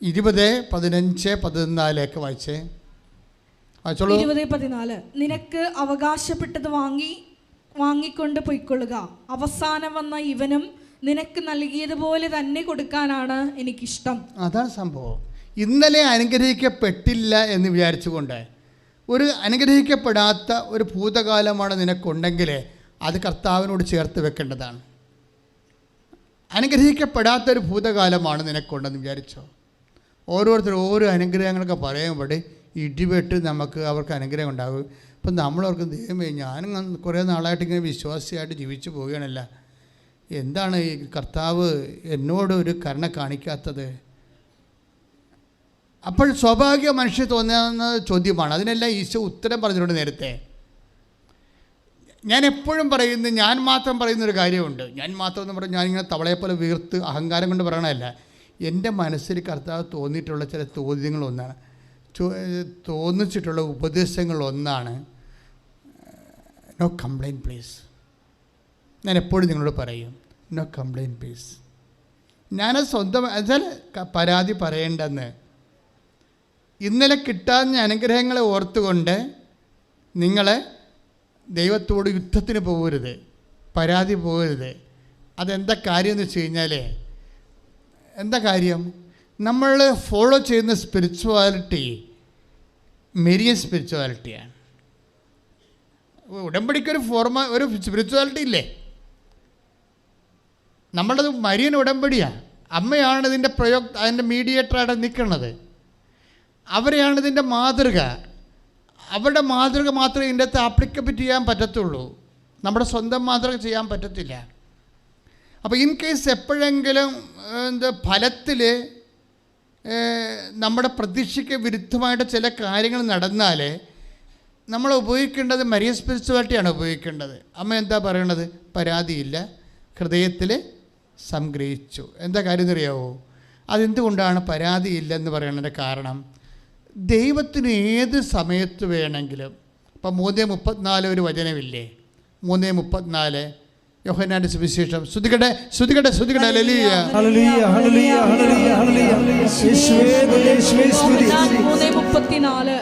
A: 20:15-14 വായിച്ചേ.
B: 20:14. നിനക്ക് അവകാശപ്പെട്ടത് വാങ്ങിക്കൊണ്ട് പൊയ്ക്കൊള്ളുക. അവസാനം വന്ന ഇവനും നിനക്ക് നൽകിയതുപോലെ തന്നെ കൊടുക്കാനാണ് എനിക്കിഷ്ടം.
A: അതാണ് സംഭവം. ഇന്നലെ അനുഗ്രഹിക്കപ്പെട്ടില്ല എന്ന് വിചാരിച്ചുകൊണ്ട് ഒരു അനുഗ്രഹിക്കപ്പെടാത്ത ഒരു ഭൂതകാലമാണ് നിനക്കുണ്ടെങ്കിൽ അത് കർത്താവിനോട് ചേർത്ത് വെക്കേണ്ടതാണ്. അനുഗ്രഹിക്കപ്പെടാത്തൊരു ഭൂതകാലമാണ് നിനക്കുണ്ടെന്ന് വിചാരിച്ചോ? ഓരോരുത്തരും ഓരോ അനുഗ്രഹങ്ങളൊക്കെ പറയുമ്പോൾ ഇടിവെട്ട് നമുക്ക് അവർക്ക് അനുഗ്രഹം ഉണ്ടാകും. ഇപ്പം നമ്മളവർക്ക് ദൈവമേ, ഞാനും കുറേ നാളായിട്ട് ഇങ്ങനെ വിശ്വാസിയായിട്ട് ജീവിച്ചു പോവുകയാണല്ല, എന്താണ് ഈ കർത്താവ് എന്നോട് ഒരു കരുണ കാണിക്കാത്തത്? അപ്പോൾ സ്വാഭാവിക മനുഷ്യ തോന്നുന്ന ചോദ്യമാണ്. അതിനെല്ലാം ഈശോ ഉത്തരം പറഞ്ഞിട്ടുണ്ട് നേരത്തെ. ഞാൻ എപ്പോഴും പറയുന്നു, ഞാൻ മാത്രം പറയുന്നൊരു കാര്യമുണ്ട്. ഞാൻ മാത്രം എന്ന് പറഞ്ഞാൽ ഞാനിങ്ങനെ തവളയെപ്പോലെ വീർത്ത് അഹങ്കാരം കൊണ്ട് പറയണമല്ല. എൻ്റെ മനസ്സിൽ കർത്താവ് തോന്നിയിട്ടുള്ള ചില ചോദ്യങ്ങളൊന്നാണ്, തോന്നിച്ചിട്ടുള്ള ഉപദേശങ്ങളൊന്നാണ്, നോ കംപ്ലൈൻറ്റ് പ്ലീസ്. ഞാൻ എപ്പോഴും നിങ്ങളോട് പറയും, നോ കംപ്ലൈൻറ്റ് പ്ലീസ്. ഞാനത് സ്വന്തം വെച്ചാൽ പരാതി പറയേണ്ടെന്ന്. ഇന്നലെ കിട്ടാവുന്ന അനുഗ്രഹങ്ങളെ ഓർത്തുകൊണ്ട് നിങ്ങൾ ദൈവത്തോട് യുദ്ധത്തിന് പോകരുത്, പരാതി പോകരുത്. അതെന്താ കാര്യം എന്ന് വെച്ച് കഴിഞ്ഞാൽ, എന്താ കാര്യം? നമ്മൾ ഫോളോ ചെയ്യുന്ന സ്പിരിച്വാലിറ്റി മെരിയൻ സ്പിരിച്വാലിറ്റിയാണ്. ഉടമ്പടിക്കൊരു ഒരു സ്പിരിച്വാലിറ്റി ഇല്ലേ? നമ്മളത് മരിയൻ ഉടമ്പടിയാണ്. അമ്മയാണ് ഇതിൻ്റെ അതിൻ്റെ മീഡിയേറ്ററായിട്ട് നിൽക്കുന്നത്. അവരെയാണ് ഇതിൻ്റെ മാതൃക. അവരുടെ മാതൃക മാത്രമേ ഇതിൻ്റെ അകത്ത് ആപ്ലിക്കബിറ്റ് ചെയ്യാൻ പറ്റത്തുള്ളൂ. നമ്മുടെ സ്വന്തം മാതൃക ചെയ്യാൻ പറ്റത്തില്ല. അപ്പോൾ ഇൻ കേസ് എപ്പോഴെങ്കിലും ഫലത്തിൽ നമ്മുടെ പ്രതീക്ഷയ്ക്ക് വിരുദ്ധമായിട്ട് ചില കാര്യങ്ങൾ നടന്നാൽ നമ്മൾ ഉപയോഗിക്കേണ്ടത് മരിയ സ്പിരിച്വാലിറ്റിയാണ് ഉപയോഗിക്കേണ്ടത്. അമ്മ എന്താ പറയണത്? പരാതിയില്ല, ഹൃദയത്തിൽ സംഗ്രഹിച്ചു. എന്താ കാര്യം എന്നറിയാവോ? അതെന്തുകൊണ്ടാണ് പരാതിയില്ലെന്ന് പറയുന്നതിൻ്റെ കാരണം, ദൈവത്തിന് ഏത് സമയത്ത് വേണമെങ്കിലും. ഇപ്പം 3:34 ഒരു വചനമില്ലേ? 3:34 യോഹന്നാന്റെ സുവിശേഷം. ശ്രുതികട്ടെ ശ്രുതികട്ടെ ശ്രുതികട്ടെ. ഹല്ലേലൂയ,
C: ഹല്ലേലൂയ, ഹല്ലേലൂയ, ഹല്ലേലൂയ, ഹല്ലേലൂയ. യേശുവേ യേശുവേ സ്തുതി.
B: 3:34.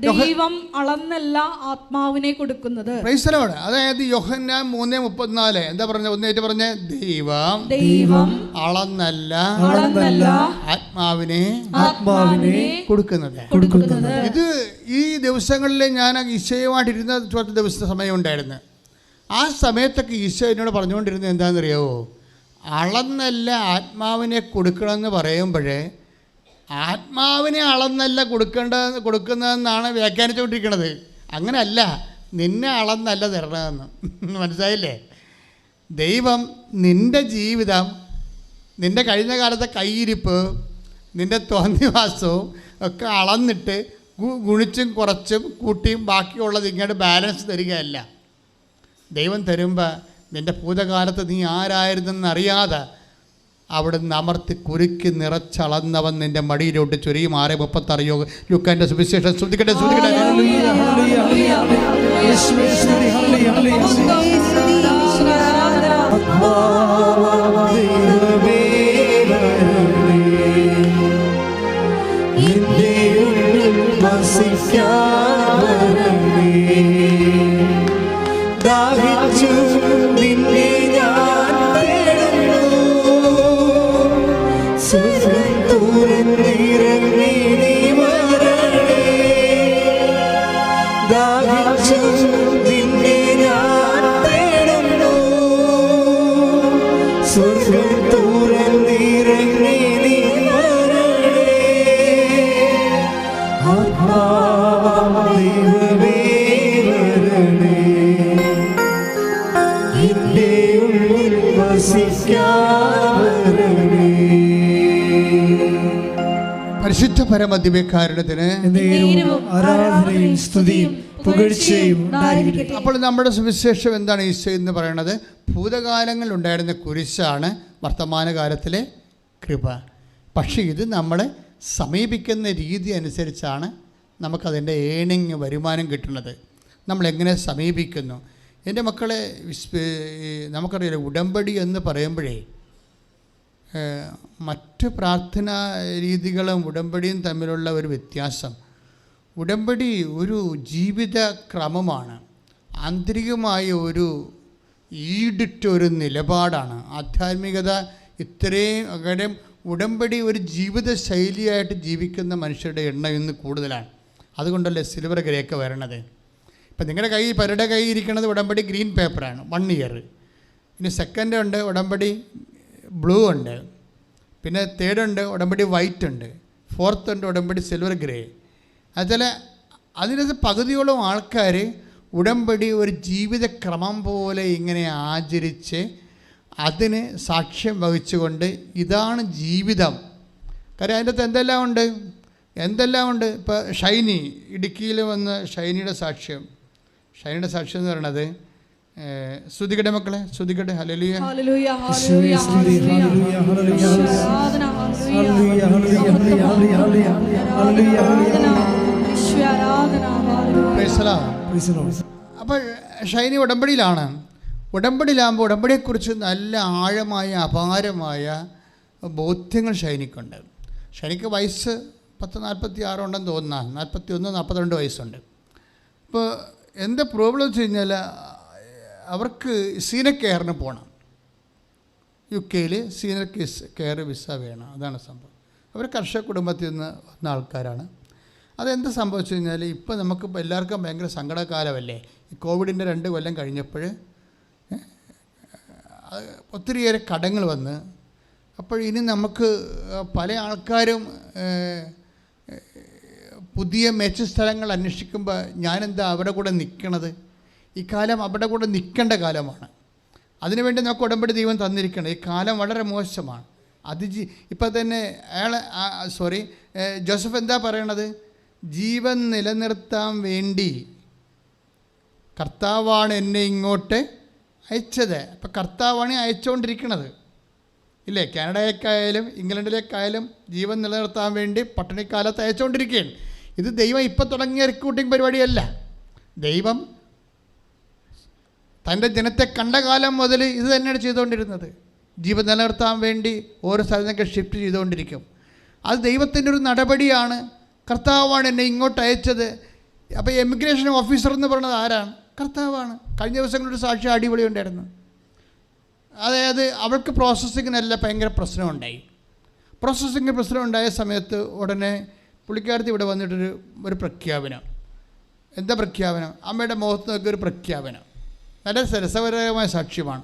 B: ദൈവം അളന്നല്ല ആത്മാവിനെ കൊടുക്കുന്നത്.
A: Praise the lord. അതായത് യോഹന്നാൻ 3:34 എന്താ പറഞ്ഞത്? ഒന്നേറ്റ് പറഞ്ഞ
B: ദൈവം
A: അളന്നല്ല ആത്മാവിനെ കൊടുക്കുന്നത്. ഇത് ഈ ദിവസങ്ങളിൽ ഞാൻ ഈശോയുമായിട്ടിരുന്ന കുറച്ച് ദിവസത്തെ സമയം ഉണ്ടായിരുന്നു. ആ സമയത്തൊക്കെ ഈശോ എന്നോട് പറഞ്ഞുകൊണ്ടിരുന്നത് എന്താണെന്നറിയാവോ? അളന്നല്ല ആത്മാവിനെ കൊടുക്കണമെന്ന് പറയുമ്പോഴേ ആത്മാവിനെ അളന്നല്ല കൊടുക്കുന്നതെന്നാണ് വ്യാഖ്യാനിച്ചുകൊണ്ടിരിക്കുന്നത്. അങ്ങനെയല്ല, നിന്നെ അളന്നല്ല തരണമെന്ന്. മനസ്സിലായില്ലേ? ദൈവം നിൻ്റെ ജീവിതം, നിൻ്റെ കഴിഞ്ഞ കാലത്തെ കയ്യിരിപ്പ്, നിൻ്റെ തോന്നിവാസവും ഒക്കെ അളന്നിട്ട് ഗുണിച്ചും കുറച്ചും കൂട്ടിയും ബാക്കിയുള്ളത് ഇങ്ങോട്ട് ബാലൻസ് തരികയല്ല. ദൈവം തരുമ്പോൾ നിൻ്റെ ഭൂതകാലത്ത് നീ ആരായിരുന്നെന്നറിയാതെ അവിടുന്ന് അമർത്തി കുരുക്കി നിറച്ചളന്നവൻ നിൻ്റെ മടിയിലോട്ട് ചൊരിയും. 6:36 ലൂക്കാന്റെ സുവിശേഷം. ശ്രദ്ധിക്കട്ടെ. പരിശുദ്ധ പരമദിവ്യകാരുണ്യത്തിന്
C: ആരാധനയും സ്തുതിയും പുകഴ്ചയും ഉണ്ടായിരിക്കട്ടെ.
A: അപ്പോൾ നമ്മുടെ സുവിശേഷം എന്താണ് ഈശോ എന്ന് പറയുന്നത്? ഭൂതകാലങ്ങളിൽ ഉണ്ടായിരുന്ന കുരിശാണ് വർത്തമാനകാലത്തിലെ കൃപ. പക്ഷേ ഇത് നമ്മളെ സമീപിക്കുന്ന രീതി അനുസരിച്ചാണ് നമുക്കതിൻ്റെ വരുമാനം കിട്ടുന്നത്. നമ്മളെങ്ങനെ സമീപിക്കുന്നു? എൻ്റെ മക്കളെ, നമുക്കറിയാലോ, ഉടമ്പടി എന്ന് പറയുമ്പോഴേ മറ്റ് പ്രാർത്ഥനാ രീതികളും ഉടമ്പടിയും തമ്മിലുള്ള ഒരു വ്യത്യാസം, ഉടമ്പടി ഒരു ജീവിത ക്രമമാണ്, ആന്തരികമായ ഒരു ഈടിട്ടൊരു നിലപാടാണ്. ആധ്യാത്മികത ഇത്രയും അകരം ഉടമ്പടി ഒരു ജീവിത ശൈലിയായിട്ട് ജീവിക്കുന്ന മനുഷ്യരുടെ എണ്ണം ഇന്ന് കൂടുതലാണ്. അതുകൊണ്ടല്ലേ സിൽവർ ഗ്രേക്ക് വരണത്. ഇപ്പം നിങ്ങളുടെ പലരുടെ കയ്യിൽ ഇരിക്കുന്നത് ഉടമ്പടി ഗ്രീൻ പേപ്പറാണ്, 1 ഇയർ. ഇനി സെക്കൻഡ് ഉണ്ട് ഉടമ്പടി ബ്ലൂ ഉണ്ട്, പിന്നെ തേർഡ് ഉണ്ട് ഉടമ്പടി വൈറ്റ് ഉണ്ട്, ഫോർത്ത് ഉണ്ട് ഉടമ്പടി സിൽവർ ഗ്രേ. അതുപോലെ അതിനകത്ത് പകുതിയോളം ആൾക്കാർ ഉടമ്പടി ഒരു ജീവിതക്രമം പോലെ ഇങ്ങനെ ആചരിച്ച് അതിന് സാക്ഷ്യം വഹിച്ചുകൊണ്ട് ഇതാണ് ജീവിതം. കാര്യം അതിൻ്റെ അകത്ത് എന്തെല്ലാം ഉണ്ട്. ഇപ്പോൾ ഷൈനി ഇടുക്കിയിൽ വന്ന് ഷൈനിയുടെ സാക്ഷ്യം എന്ന് പറയുന്നത്, ശ്രുതികട്ടെ മക്കളെ, ശ്രുതികട്ടെ. ഹല്ലേലൂയ. അപ്പോൾ ഷൈനി ഉടമ്പടിയിലാകുമ്പോൾ ഉടമ്പടിയെക്കുറിച്ച് നല്ല ആഴമായ അപാരമായ ബോധ്യങ്ങൾ ഷൈനിക്കുണ്ട്. ഷൈനിക്ക് വയസ്സ് 46 ഉണ്ടെന്ന് തോന്നുന്ന, 41-42 വയസ്സുണ്ട്. ഇപ്പോൾ എന്താ പ്രോബ്ലം വെച്ച് കഴിഞ്ഞാൽ അവർക്ക് സീനിയർ കെയറിന് പോകണം. UK സീനിയർ കെയർ വിസ വേണം. അതാണ് സംഭവം. അവർ കർഷക കുടുംബത്തിൽ നിന്ന് വന്ന ആൾക്കാരാണ്. അതെന്ത് സംഭവിച്ചു കഴിഞ്ഞാൽ ഇപ്പോൾ നമുക്ക് എല്ലാവർക്കും ഭയങ്കര സങ്കടകാലമല്ലേ. ഈ കോവിഡിൻ്റെ 2 കൊല്ലം കഴിഞ്ഞപ്പോൾ ഒത്തിരിയേറെ കടങ്ങൾ വന്ന്, അപ്പോൾ ഇനി നമുക്ക് പല ആൾക്കാരും പുതിയ മെച്ച സ്ഥലങ്ങൾ അന്വേഷിക്കുമ്പോൾ ഞാനെന്താ അവിടെ കൂടെ നിൽക്കണത്? ഈ കാലം അവിടെ കൂടെ നിൽക്കേണ്ട കാലമാണ്. അതിനുവേണ്ടി നമുക്ക് ഉടമ്പടി ദൈവം തന്നിരിക്കണം. ഈ കാലം വളരെ മോശമാണ്. ഇപ്പം തന്നെ ജോസഫ് എന്താ പറയണത്? ജീവൻ നിലനിർത്താൻ വേണ്ടി കർത്താവാണ് എന്നെ ഇങ്ങോട്ട് അയച്ചത്. അപ്പം കർത്താവാണ് അയച്ചുകൊണ്ടിരിക്കുന്നത്, ഇല്ലേ? കാനഡയിലേക്കായാലും ഇംഗ്ലണ്ടിലേക്കായാലും ജീവൻ നിലനിർത്താൻ വേണ്ടി പട്ടിണിക്കാലത്ത് അയച്ചുകൊണ്ടിരിക്കുകയാണ്. ഇത് ദൈവം ഇപ്പം തുടങ്ങിയ റിക്രൂട്ടിംഗ് പരിപാടിയല്ല. ദൈവം തൻ്റെ ജനത്തെ കണ്ട കാലം മുതൽ ഇത് തന്നെയാണ് ചെയ്തുകൊണ്ടിരുന്നത്. ജീവൻ നിലനിർത്താൻ വേണ്ടി ഓരോ സ്ഥലത്തൊക്കെ ഷിഫ്റ്റ് ചെയ്തുകൊണ്ടിരിക്കും. അത് ദൈവത്തിൻ്റെ ഒരു നടപടിയാണ്. കർത്താവാണ് എന്നെ ഇങ്ങോട്ട് അയച്ചത്. അപ്പോൾ എമിഗ്രേഷൻ ഓഫീസർ എന്ന് പറയുന്നത് ആരാണ്? കർത്താവാണ്. കഴിഞ്ഞ ദിവസങ്ങളൊരു സാക്ഷി അടിപൊളി ഉണ്ടായിരുന്നു. അതായത് അവൾക്ക് പ്രോസസ്സിങ്ങിനല്ല ഭയങ്കര പ്രശ്നമുണ്ടായി. പ്രോസസ്സിങ്ങിന് പ്രശ്നം ഉണ്ടായ സമയത്ത് ഉടനെ പുള്ളിക്കാരത്തി ഇവിടെ വന്നിട്ടൊരു പ്രഖ്യാപനം. എന്താ പ്രഖ്യാപനം? അമ്മയുടെ മുഖത്ത് നോക്കിയ ഒരു പ്രഖ്യാപനം. നല്ല രസകരമായ സാക്ഷ്യമാണ്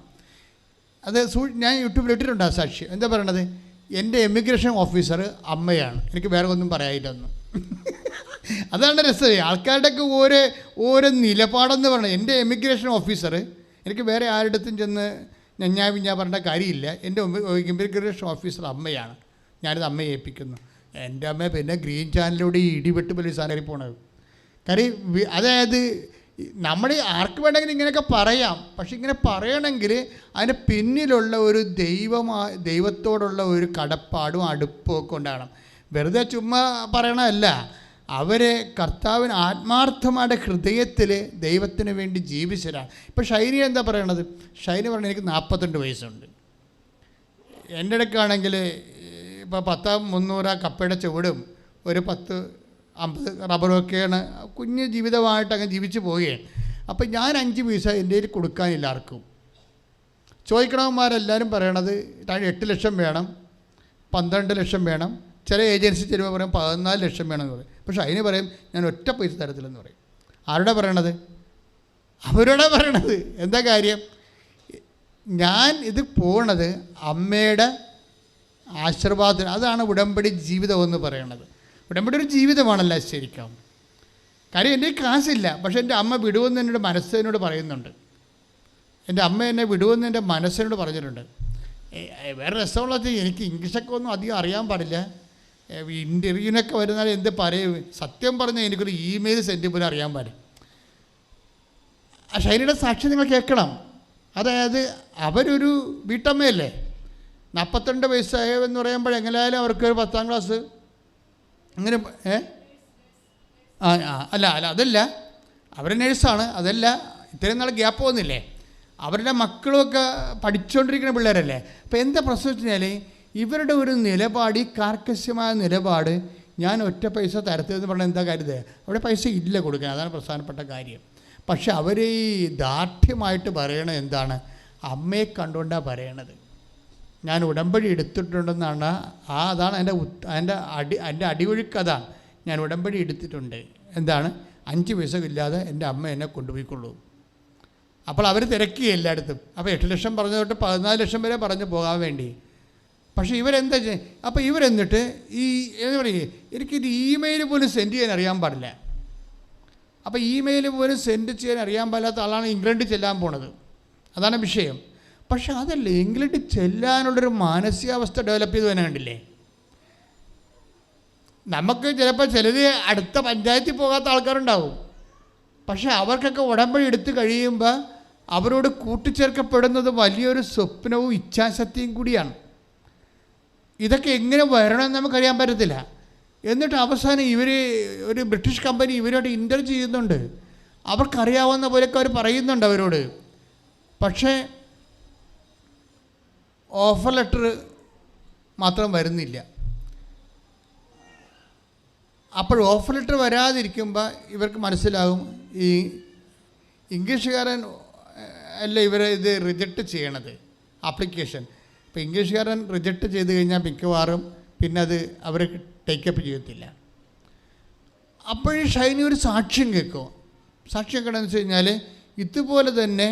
A: അത്. ഞാൻ യൂട്യൂബിൽ ഇട്ടിട്ടുണ്ട് ആ സാക്ഷ്യം. എന്താ പറയണത്? എൻ്റെ എമിഗ്രേഷൻ ഓഫീസർ അമ്മയാണ്, എനിക്ക് വേറെ ഒന്നും പറയാനില്ലെന്ന്. അതാണ് രസം. ആൾക്കാരുടെയൊക്കെ ഓരോ നിലപാടെന്ന് പറയുന്നത്. എൻ്റെ എമിഗ്രേഷൻ ഓഫീസർ, എനിക്ക് വേറെ ആരുടെടുത്തും ചെന്ന് ഞാൻ പറഞ്ഞ കാര്യമില്ല. എൻ്റെ എമിഗ്രേഷൻ ഓഫീസർ അമ്മയാണ്, ഞാനിത് അമ്മയെ ഏൽപ്പിക്കുന്നു. എൻ്റെ അമ്മ പിന്നെ ഗ്രീൻ ചാനലിലൂടെ ഈ ഇടിവെട്ട് പോലീസാണ് പോണത്. കാര്യം അതായത് നമ്മൾ ആർക്ക് വേണമെങ്കിലും ഇങ്ങനെയൊക്കെ പറയാം, പക്ഷെ ഇങ്ങനെ പറയണമെങ്കിൽ അതിന് പിന്നിലുള്ള ഒരു ദൈവത്തോടുള്ള ഒരു കടപ്പാടും അടുപ്പവും ഒക്കെ ഉണ്ടാകണം. വെറുതെ ചുമ്മാ പറയണമല്ല. അവരെ കർത്താവിന് ആത്മാർത്ഥമായിട്ട് ഹൃദയത്തിൽ ദൈവത്തിന് വേണ്ടി ജീവിച്ചവരാണ്. ഇപ്പോൾ ഷൈനി എന്താ പറയണത്? ഷൈനി പറഞ്ഞത് എനിക്ക് 42 വയസ്സുണ്ട്. എൻ്റെ ഇടയ്ക്കാണെങ്കിൽ ഇപ്പോൾ 10-300 കപ്പയുടെ ചുവടും ഒരു 10-50 റബ്ബറൊക്കെയാണ് കുഞ്ഞ് ജീവിതമായിട്ട് അങ്ങ് ജീവിച്ച് പോവുകയാണ്. അപ്പം ഞാൻ 5 പൈസ എൻ്റെ കയ്യിൽ കൊടുക്കാനില്ല ആർക്കും. ചോദിക്കണവന്മാരെല്ലാവരും പറയണത് 8 ലക്ഷം വേണം, 12 ലക്ഷം വേണം, ചില ഏജൻസി ചിലപ്പോൾ പറയും 14 ലക്ഷം വേണമെന്ന് പറയും. പക്ഷെ അതിന് പറയും ഞാൻ ഒറ്റ പൈസ തരത്തില്ലെന്ന് പറയും. ആരുടെ പറയണത്? അവരോടാ പറയണത്. എന്താ കാര്യം? ഞാൻ ഇത് പോണത് അമ്മയുടെ ആശീർവാദത്തിന്. അതാണ് ഉടമ്പടി ജീവിതം എന്ന് പറയണത്. ഉടമ്പടി ഒരു ജീവിതമാണല്ലോ ശരിക്കും. കാര്യം എൻ്റെ കാശില്ല, പക്ഷേ എൻ്റെ അമ്മ വിടുമെന്ന് എന്നോട് മനസ്സിനോട് പറയുന്നുണ്ട്. എൻ്റെ അമ്മ എന്നെ വിടുമെന്ന് എൻ്റെ മനസ്സിനോട് പറഞ്ഞിട്ടുണ്ട്. വേറെ രസമുള്ളത്, എനിക്ക് ഇംഗ്ലീഷൊക്കെ ഒന്നും അധികം അറിയാൻ പാടില്ല. ഇൻ്റർവ്യൂവിനൊക്കെ വരുന്നാൽ എന്ത് പറയും? സത്യം പറഞ്ഞാൽ എനിക്കൊരു ഇമെയിൽ സെൻഡ് പോലും അറിയാൻ പാടില്ല. ആ ഷൈനിയുടെ സാക്ഷി നിങ്ങൾ കേൾക്കണം. അതായത് അവരൊരു വീട്ടമ്മയല്ലേ. 42 വയസ്സായെന്ന് പറയുമ്പോൾ എങ്ങനെയായാലും അവർക്ക് ഒരു 10ാം ക്ലാസ് അങ്ങനെ അല്ല അതല്ല, അവർ നേഴ്സാണ്. അതല്ല, ഇത്രയും നാൾ ഗ്യാപ്പ് വന്നില്ലേ. അവരുടെ മക്കളുമൊക്കെ പഠിച്ചുകൊണ്ടിരിക്കുന്ന പിള്ളേരല്ലേ. അപ്പോൾ എന്താ പ്രശ്നം വെച്ച് കഴിഞ്ഞാൽ ഇവരുടെ ഒരു നിലപാട്, ഈ കാർക്കശ്യമായ നിലപാട്, ഞാൻ ഒറ്റ പൈസ തരത്തിലെന്ന് പറഞ്ഞാൽ എന്താ കരുത്? അവിടെ പൈസ ഇല്ല കൊടുക്കാൻ. അതാണ് പ്രധാനപ്പെട്ട കാര്യം. പക്ഷെ അവർ ഈ ദാർഢ്യമായിട്ട് പറയണത് എന്താണ്? അമ്മയെ കണ്ടുകൊണ്ടാണ് പറയണത്. ഞാൻ ഉടമ്പടി എടുത്തിട്ടുണ്ടെന്നാണ്. അതാണ് എൻ്റെ അടിയൊഴുക്ക്. അതാണ് ഞാൻ ഉടമ്പടി എടുത്തിട്ടുണ്ട്. എന്താണ്? 5 പൈസ ഇല്ലാതെ എൻ്റെ അമ്മ എന്നെ കൊണ്ടുപോയിക്കൊള്ളൂ. അപ്പോൾ അവർ തിരക്കി എല്ലായിടത്തും. അപ്പോൾ 8 ലക്ഷം പറഞ്ഞു തൊട്ട് 14 ലക്ഷം വരെ പറഞ്ഞു പോകാൻ വേണ്ടി. പക്ഷേ ഇവരെന്താ ചെയ്യുക? അപ്പോൾ ഇവരെന്നിട്ട് എന്താ പറയുക, എനിക്കൊരു ഇമെയിൽ പോലും സെൻഡ് ചെയ്യാൻ അറിയാൻ പാടില്ല. അപ്പോൾ ഇമെയിൽ പോലും സെൻഡ് ചെയ്യാൻ അറിയാൻ പാടില്ലാത്ത ആളാണ് ഇംഗ്ലണ്ടിൽ ചെല്ലാൻ പോണത്. അതാണ് വിഷയം. പക്ഷെ അതല്ല, ഇംഗ്ലണ്ടിൽ ചെല്ലാനുള്ളൊരു മാനസികാവസ്ഥ ഡെവലപ്പ് ചെയ്ത് തന്നെ കണ്ടില്ലേ. നമുക്ക് ചിലപ്പോൾ ചിലത് അടുത്ത പഞ്ചായത്തിൽ പോകാത്ത ആൾക്കാരുണ്ടാവും. പക്ഷെ അവർക്കൊക്കെ ഉടമ്പടി എടുത്ത് കഴിയുമ്പോൾ അവരോട് കൂട്ടിച്ചേർക്കപ്പെടുന്നത് വലിയൊരു സ്വപ്നവും ഇച്ഛാശക്തിയും കൂടിയാണ്. ഇതൊക്കെ എങ്ങനെ വരണമെന്ന് നമുക്കറിയാൻ പറ്റത്തില്ല. എന്നിട്ട് അവസാനം ഒരു ബ്രിട്ടീഷ് കമ്പനി ഇവരോട് ഇൻ്റർവ്യൂ ചെയ്യുന്നുണ്ട്. അവർക്കറിയാവുന്ന പോലെയൊക്കെ അവർ പറയുന്നുണ്ട് അവരോട്. പക്ഷേ ഓഫർ ലെറ്റർ മാത്രം വരുന്നില്ല. അപ്പോൾ ഓഫർ ലെറ്റർ വരാതിരിക്കുമ്പോൾ ഇവർക്ക് മനസ്സിലാകും ഈ ഇംഗ്ലീഷുകാരൻ അല്ല ഇവരെ ഇത് റിജക്റ്റ് ചെയ്യണത്, ആപ്ലിക്കേഷൻ. അപ്പോൾ ഇംഗ്ലീഷുകാരൻ റിജക്റ്റ് ചെയ്ത് കഴിഞ്ഞാൽ മിക്കവാറും പിന്നെ അത് അവർ ടേക്കപ്പ് ചെയ്യത്തില്ല. അപ്പോഴീ ഷൈനി ഒരു സാക്ഷ്യം കേൾക്കും. സാക്ഷ്യം കേൾക്കണമെന്ന് വെച്ച് കഴിഞ്ഞാൽ ഇതുപോലെ തന്നെ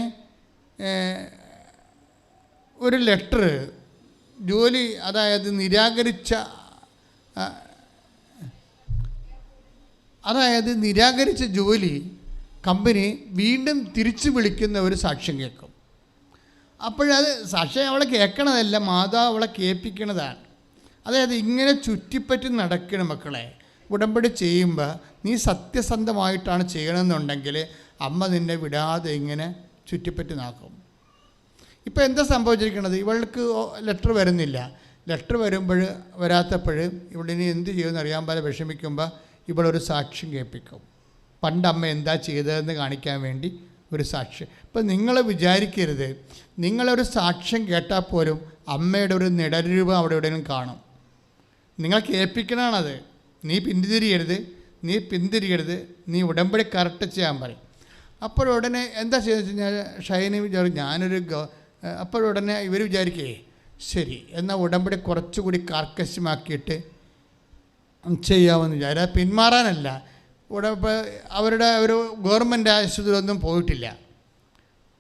A: ഒരു ലെറ്റർ ജോലി, അതായത് നിരാകരിച്ച ജോലി കമ്പനി വീണ്ടും തിരിച്ചു വിളിക്കുന്ന ഒരു സാക്ഷ്യം കേൾക്കും. അപ്പോഴത് സാക്ഷ്യം അവളെ കേൾക്കണതല്ല, മാതാവ് അവളെ കേൾപ്പിക്കണതാണ്. അതായത് ഇങ്ങനെ ചുറ്റിപ്പറ്റി നടക്കണം മക്കളെ. ഉടമ്പടി ചെയ്യുമ്പോൾ നീ സത്യസന്ധമായിട്ടാണ് ചെയ്യണമെന്നുണ്ടെങ്കിൽ അമ്മ നിന്നെ വിടാതെ ഇങ്ങനെ ചുറ്റിപ്പറ്റി നാക്കും. ഇപ്പോൾ എന്താ സംഭവിച്ചിരിക്കുന്നത്? ഇവൾക്ക് ലെറ്റർ വരുന്നില്ല. ലെറ്റർ വരാത്തപ്പോൾ ഇവളിനി എന്ത് ചെയ്യുമെന്ന് അറിയാൻ പോലെ വിഷമിക്കുമ്പോൾ ഇവളൊരു സാക്ഷ്യം കേൾപ്പിക്കും. പണ്ട് അമ്മ എന്താ ചെയ്തതെന്ന് കാണിക്കാൻ വേണ്ടി ഒരു സാക്ഷ്യം. ഇപ്പം നിങ്ങൾ വിചാരിക്കരുത്, നിങ്ങളൊരു സാക്ഷ്യം കേട്ടാൽ പോലും അമ്മയുടെ ഒരു നിഴൽരൂപം അവിടെ എവിടെയെങ്കിലും കാണും. നിങ്ങൾ കേൾപ്പിക്കണമാണത്. നീ പിന്തിരിയരുത്, നീ പിന്തിരിയരുത്, നീ ഉടമ്പടി കറക്റ്റ് ചെയ്യാൻ പറയും. അപ്പോഴുടനെ എന്താ ചെയ്തെന്ന് വെച്ച് കഴിഞ്ഞാൽ ഷൈനി വിചാരിക്കും അപ്പോഴുടനെ ഇവർ വിചാരിക്കേ ശരി എന്നാൽ ഉടമ്പടി കുറച്ചുകൂടി കാർക്കശ്യമാക്കിയിട്ട് ചെയ്യാമെന്ന് വിചാരിച്ചു. പിന്മാറാനല്ല, അവരുടെ ഒരു ഗവൺമെൻറ് ആശുപത്രിയിലൊന്നും പോയിട്ടില്ല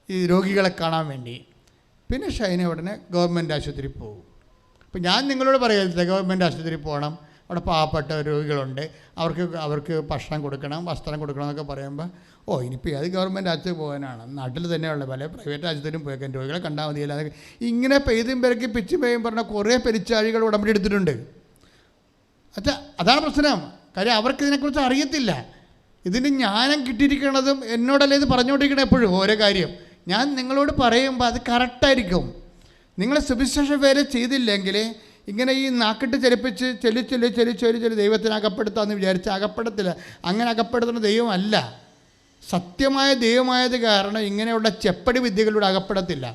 A: ഈ രോഗികളെ കാണാൻ വേണ്ടി. പിന്നെ ഷൈന ഉടനെ ഗവൺമെൻറ് ആശുപത്രിയിൽ പോകും. അപ്പോൾ ഞാൻ നിങ്ങളോട് പറയത്തില്ല ഗവൺമെൻറ് ആശുപത്രിയിൽ പോകണം, അവിടെ പാവപ്പെട്ട രോഗികളുണ്ട്, അവർക്ക് ഭക്ഷണം കൊടുക്കണം, വസ്ത്രം കൊടുക്കണം എന്നൊക്കെ പറയുമ്പോൾ ഇനിയിപ്പോൾ അത് ഗവൺമെൻറ് ആശുപത്രി പോകാനാണ്, നാട്ടിൽ തന്നെയുള്ള പല പ്രൈവറ്റ് ആശുപത്രിയും പോയേക്കാൻ രോഗികളെ കണ്ടാൽ മതിയല്ല. അതൊക്കെ ഇങ്ങനെ പെയ്തും പെരക്കി പിച്ചും പെയ്യും പറഞ്ഞാൽ കുറേ പെരിച്ചാഴികൾ ഉടമ്പടി എടുത്തിട്ടുണ്ട്. അതാണ് പ്രശ്നം. കാര്യം അവർക്ക് ഇതിനെക്കുറിച്ച് അറിയത്തില്ല. ഇതിന് ജ്ഞാനം കിട്ടിയിരിക്കുന്നതും എന്നോടല്ലേ ഇത് പറഞ്ഞുകൊണ്ടിരിക്കണം എപ്പോഴും ഓരോ കാര്യം. ഞാൻ നിങ്ങളോട് പറയുമ്പോൾ അത് കറക്റ്റായിരിക്കും. നിങ്ങൾ സുവിശേഷ വേല ചെയ്തില്ലെങ്കിൽ ഇങ്ങനെ ഈ നാക്കിട്ട് ചലിപ്പിച്ച് ചെല്ലി ദൈവത്തിന് അകപ്പെടുത്താമെന്ന് വിചാരിച്ച് അകപ്പെടത്തില്ല. അങ്ങനെ അകപ്പെടുത്തുന്ന ദൈവമല്ല, സത്യമായ ദൈവമായത് കാരണം ഇങ്ങനെയുള്ള ചെപ്പടി വിദ്യകളിലൂടെ അകപ്പെടത്തില്ല.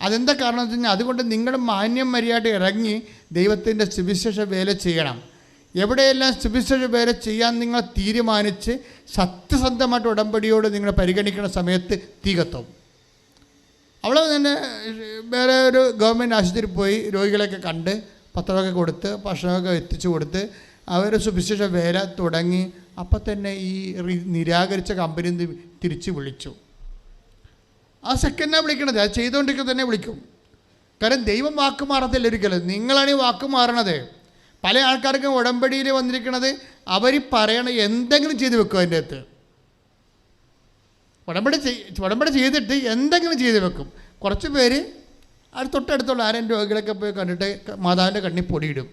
A: അതെന്താ കാരണം എന്ന് വെച്ച് കഴിഞ്ഞാൽ അതുകൊണ്ട് നിങ്ങൾ മാന്യം മര്യാദ ഇറങ്ങി ദൈവത്തിൻ്റെ സുവിശേഷ വേല ചെയ്യണം. എവിടെയെല്ലാം സുവിശേഷ വേല ചെയ്യാൻ നിങ്ങൾ തീരുമാനിച്ച് സത്യസന്ധമായിട്ട് ഉടമ്പടിയോട് നിങ്ങൾ പരിഗണിക്കുന്ന സമയത്ത് തീ കത്തും. അവളെ തന്നെ വേറെ ഒരു ഗവൺമെൻറ് ആശുപത്രിയിൽ പോയി രോഗികളെയൊക്കെ കണ്ട് പത്രമൊക്കെ കൊടുത്ത് ഭക്ഷണമൊക്കെ എത്തിച്ചു കൊടുത്ത് അവർ സുവിശേഷ വേല തുടങ്ങി. അപ്പം തന്നെ ഈ നിരാകരിച്ച കമ്പനി തിരിച്ച് വിളിച്ചു. ആ സെക്കൻഡാണ് വിളിക്കണത്, അത് ചെയ്തുകൊണ്ടിരിക്കുന്നത് തന്നെ വിളിക്കും. കാരണം ദൈവം വാക്ക് മാറത്തില്ല ഒരിക്കലും, നിങ്ങളാണ് ഈ വാക്ക് മാറണത്. പല ആൾക്കാർക്കും ഉടമ്പടിയിൽ വന്നിരിക്കുന്നത് അവർ പറയണ എന്തെങ്കിലും ചെയ്ത് വെക്കും. അതിൻ്റെ അകത്ത് ഉടമ്പടി ചെയ്തിട്ട് എന്തെങ്കിലും ചെയ്ത് വെക്കും. കുറച്ച് പേര് അത് തൊട്ടടുത്തുള്ള ആരെങ്കിലും രോഗികളൊക്കെ പോയി കണ്ടിട്ട് മാതാവിൻ്റെ കണ്ണിൽ പൊടിയിടും.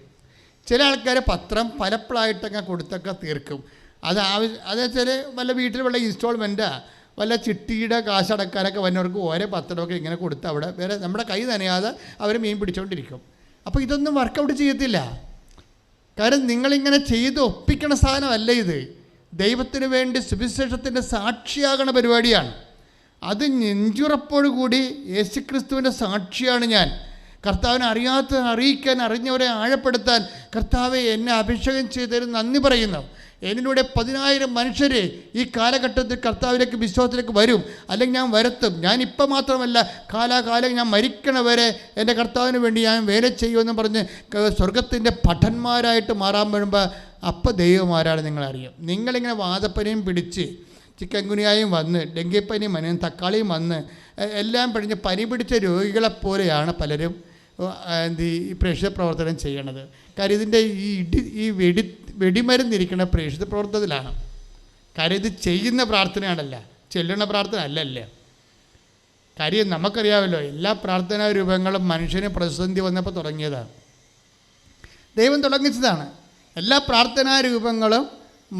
A: ചില ആൾക്കാർ പത്രം പലപ്പോഴായിട്ടൊക്കെ കൊടുത്തൊക്കെ തീർക്കും. അത് വെച്ചാൽ വല്ല വീട്ടിൽ വല്ല ഇൻസ്റ്റാൾമെൻറ്റാ വല്ല ചിട്ടിയുടെ കാശടക്കാനൊക്കെ വന്നവർക്ക് ഓരോ പത്രമൊക്കെ ഇങ്ങനെ കൊടുത്ത് അവിടെ വേറെ നമ്മുടെ കൈ നനയാതെ അവർ മീൻ പിടിച്ചുകൊണ്ടിരിക്കും. അപ്പോൾ ഇതൊന്നും വർക്കൗട്ട് ചെയ്യത്തില്ല. കാരണം നിങ്ങളിങ്ങനെ ചെയ്ത് ഒപ്പിക്കണ സാധനമല്ല ഇത്. ദൈവത്തിന് വേണ്ടി സുവിശേഷത്തിൻ്റെ സാക്ഷിയാകണ പരിപാടിയാണ്. അത് നെഞ്ചുറപ്പോടുകൂടി യേശുക്രിസ്തുവിൻ്റെ സാക്ഷിയാണ് ഞാൻ. കർത്താവിനെ അറിയിക്കാൻ, അറിഞ്ഞവരെ ആഴപ്പെടുത്താൻ കർത്താവെ എന്നെ അഭിഷേകം ചെയ്തതിന് നന്ദി പറയുന്നു. എന്നിലൂടെ 10,000 മനുഷ്യർ ഈ കാലഘട്ടത്തിൽ കർത്താവിലേക്ക് വിശ്വാസത്തിലേക്ക് വരും, അല്ലെങ്കിൽ ഞാൻ വരുത്തും. ഞാനിപ്പം മാത്രമല്ല, കാലാകാലം ഞാൻ മരിക്കണവരെ എൻ്റെ കർത്താവിന് വേണ്ടി ഞാൻ വേല ചെയ്യുമെന്ന് പറഞ്ഞ് സ്വർഗത്തിൻ്റെ പഠന്മാരായിട്ട് മാറാൻ വരുമ്പോൾ അപ്പം ദൈവമാരാണ് നിങ്ങളറിയും. നിങ്ങളിങ്ങനെ വാദപ്പനിയും പിടിച്ച് ചിക്കൻ ഗുനിയായും വന്ന് ഡെങ്കിപ്പനിയും വന്ന് തക്കാളിയും വന്ന് എല്ലാം പിടിഞ്ഞ് പനി പിടിച്ച രോഗികളെപ്പോലെയാണ് പലരും ഈ പ്രേക്ഷിത പ്രവർത്തനം ചെയ്യണത്. കാര്യം ഇതിൻ്റെ ഈ വെടിമരുന്നിരിക്കുന്ന പ്രേക്ഷിത പ്രവർത്തനത്തിലാണ്. കാര്യം ഇത് ചെയ്യുന്ന പ്രാർത്ഥനയാണല്ല, ചെല്ലുന്ന പ്രാർത്ഥന അല്ലല്ലേ. കാര്യം നമുക്കറിയാമല്ലോ, എല്ലാ പ്രാർത്ഥനാ രൂപങ്ങളും മനുഷ്യന് പ്രതിസന്ധി വന്നപ്പോൾ തുടങ്ങിയതാണ്, ദൈവം തുടങ്ങിച്ചതാണ്. എല്ലാ പ്രാർത്ഥനാ രൂപങ്ങളും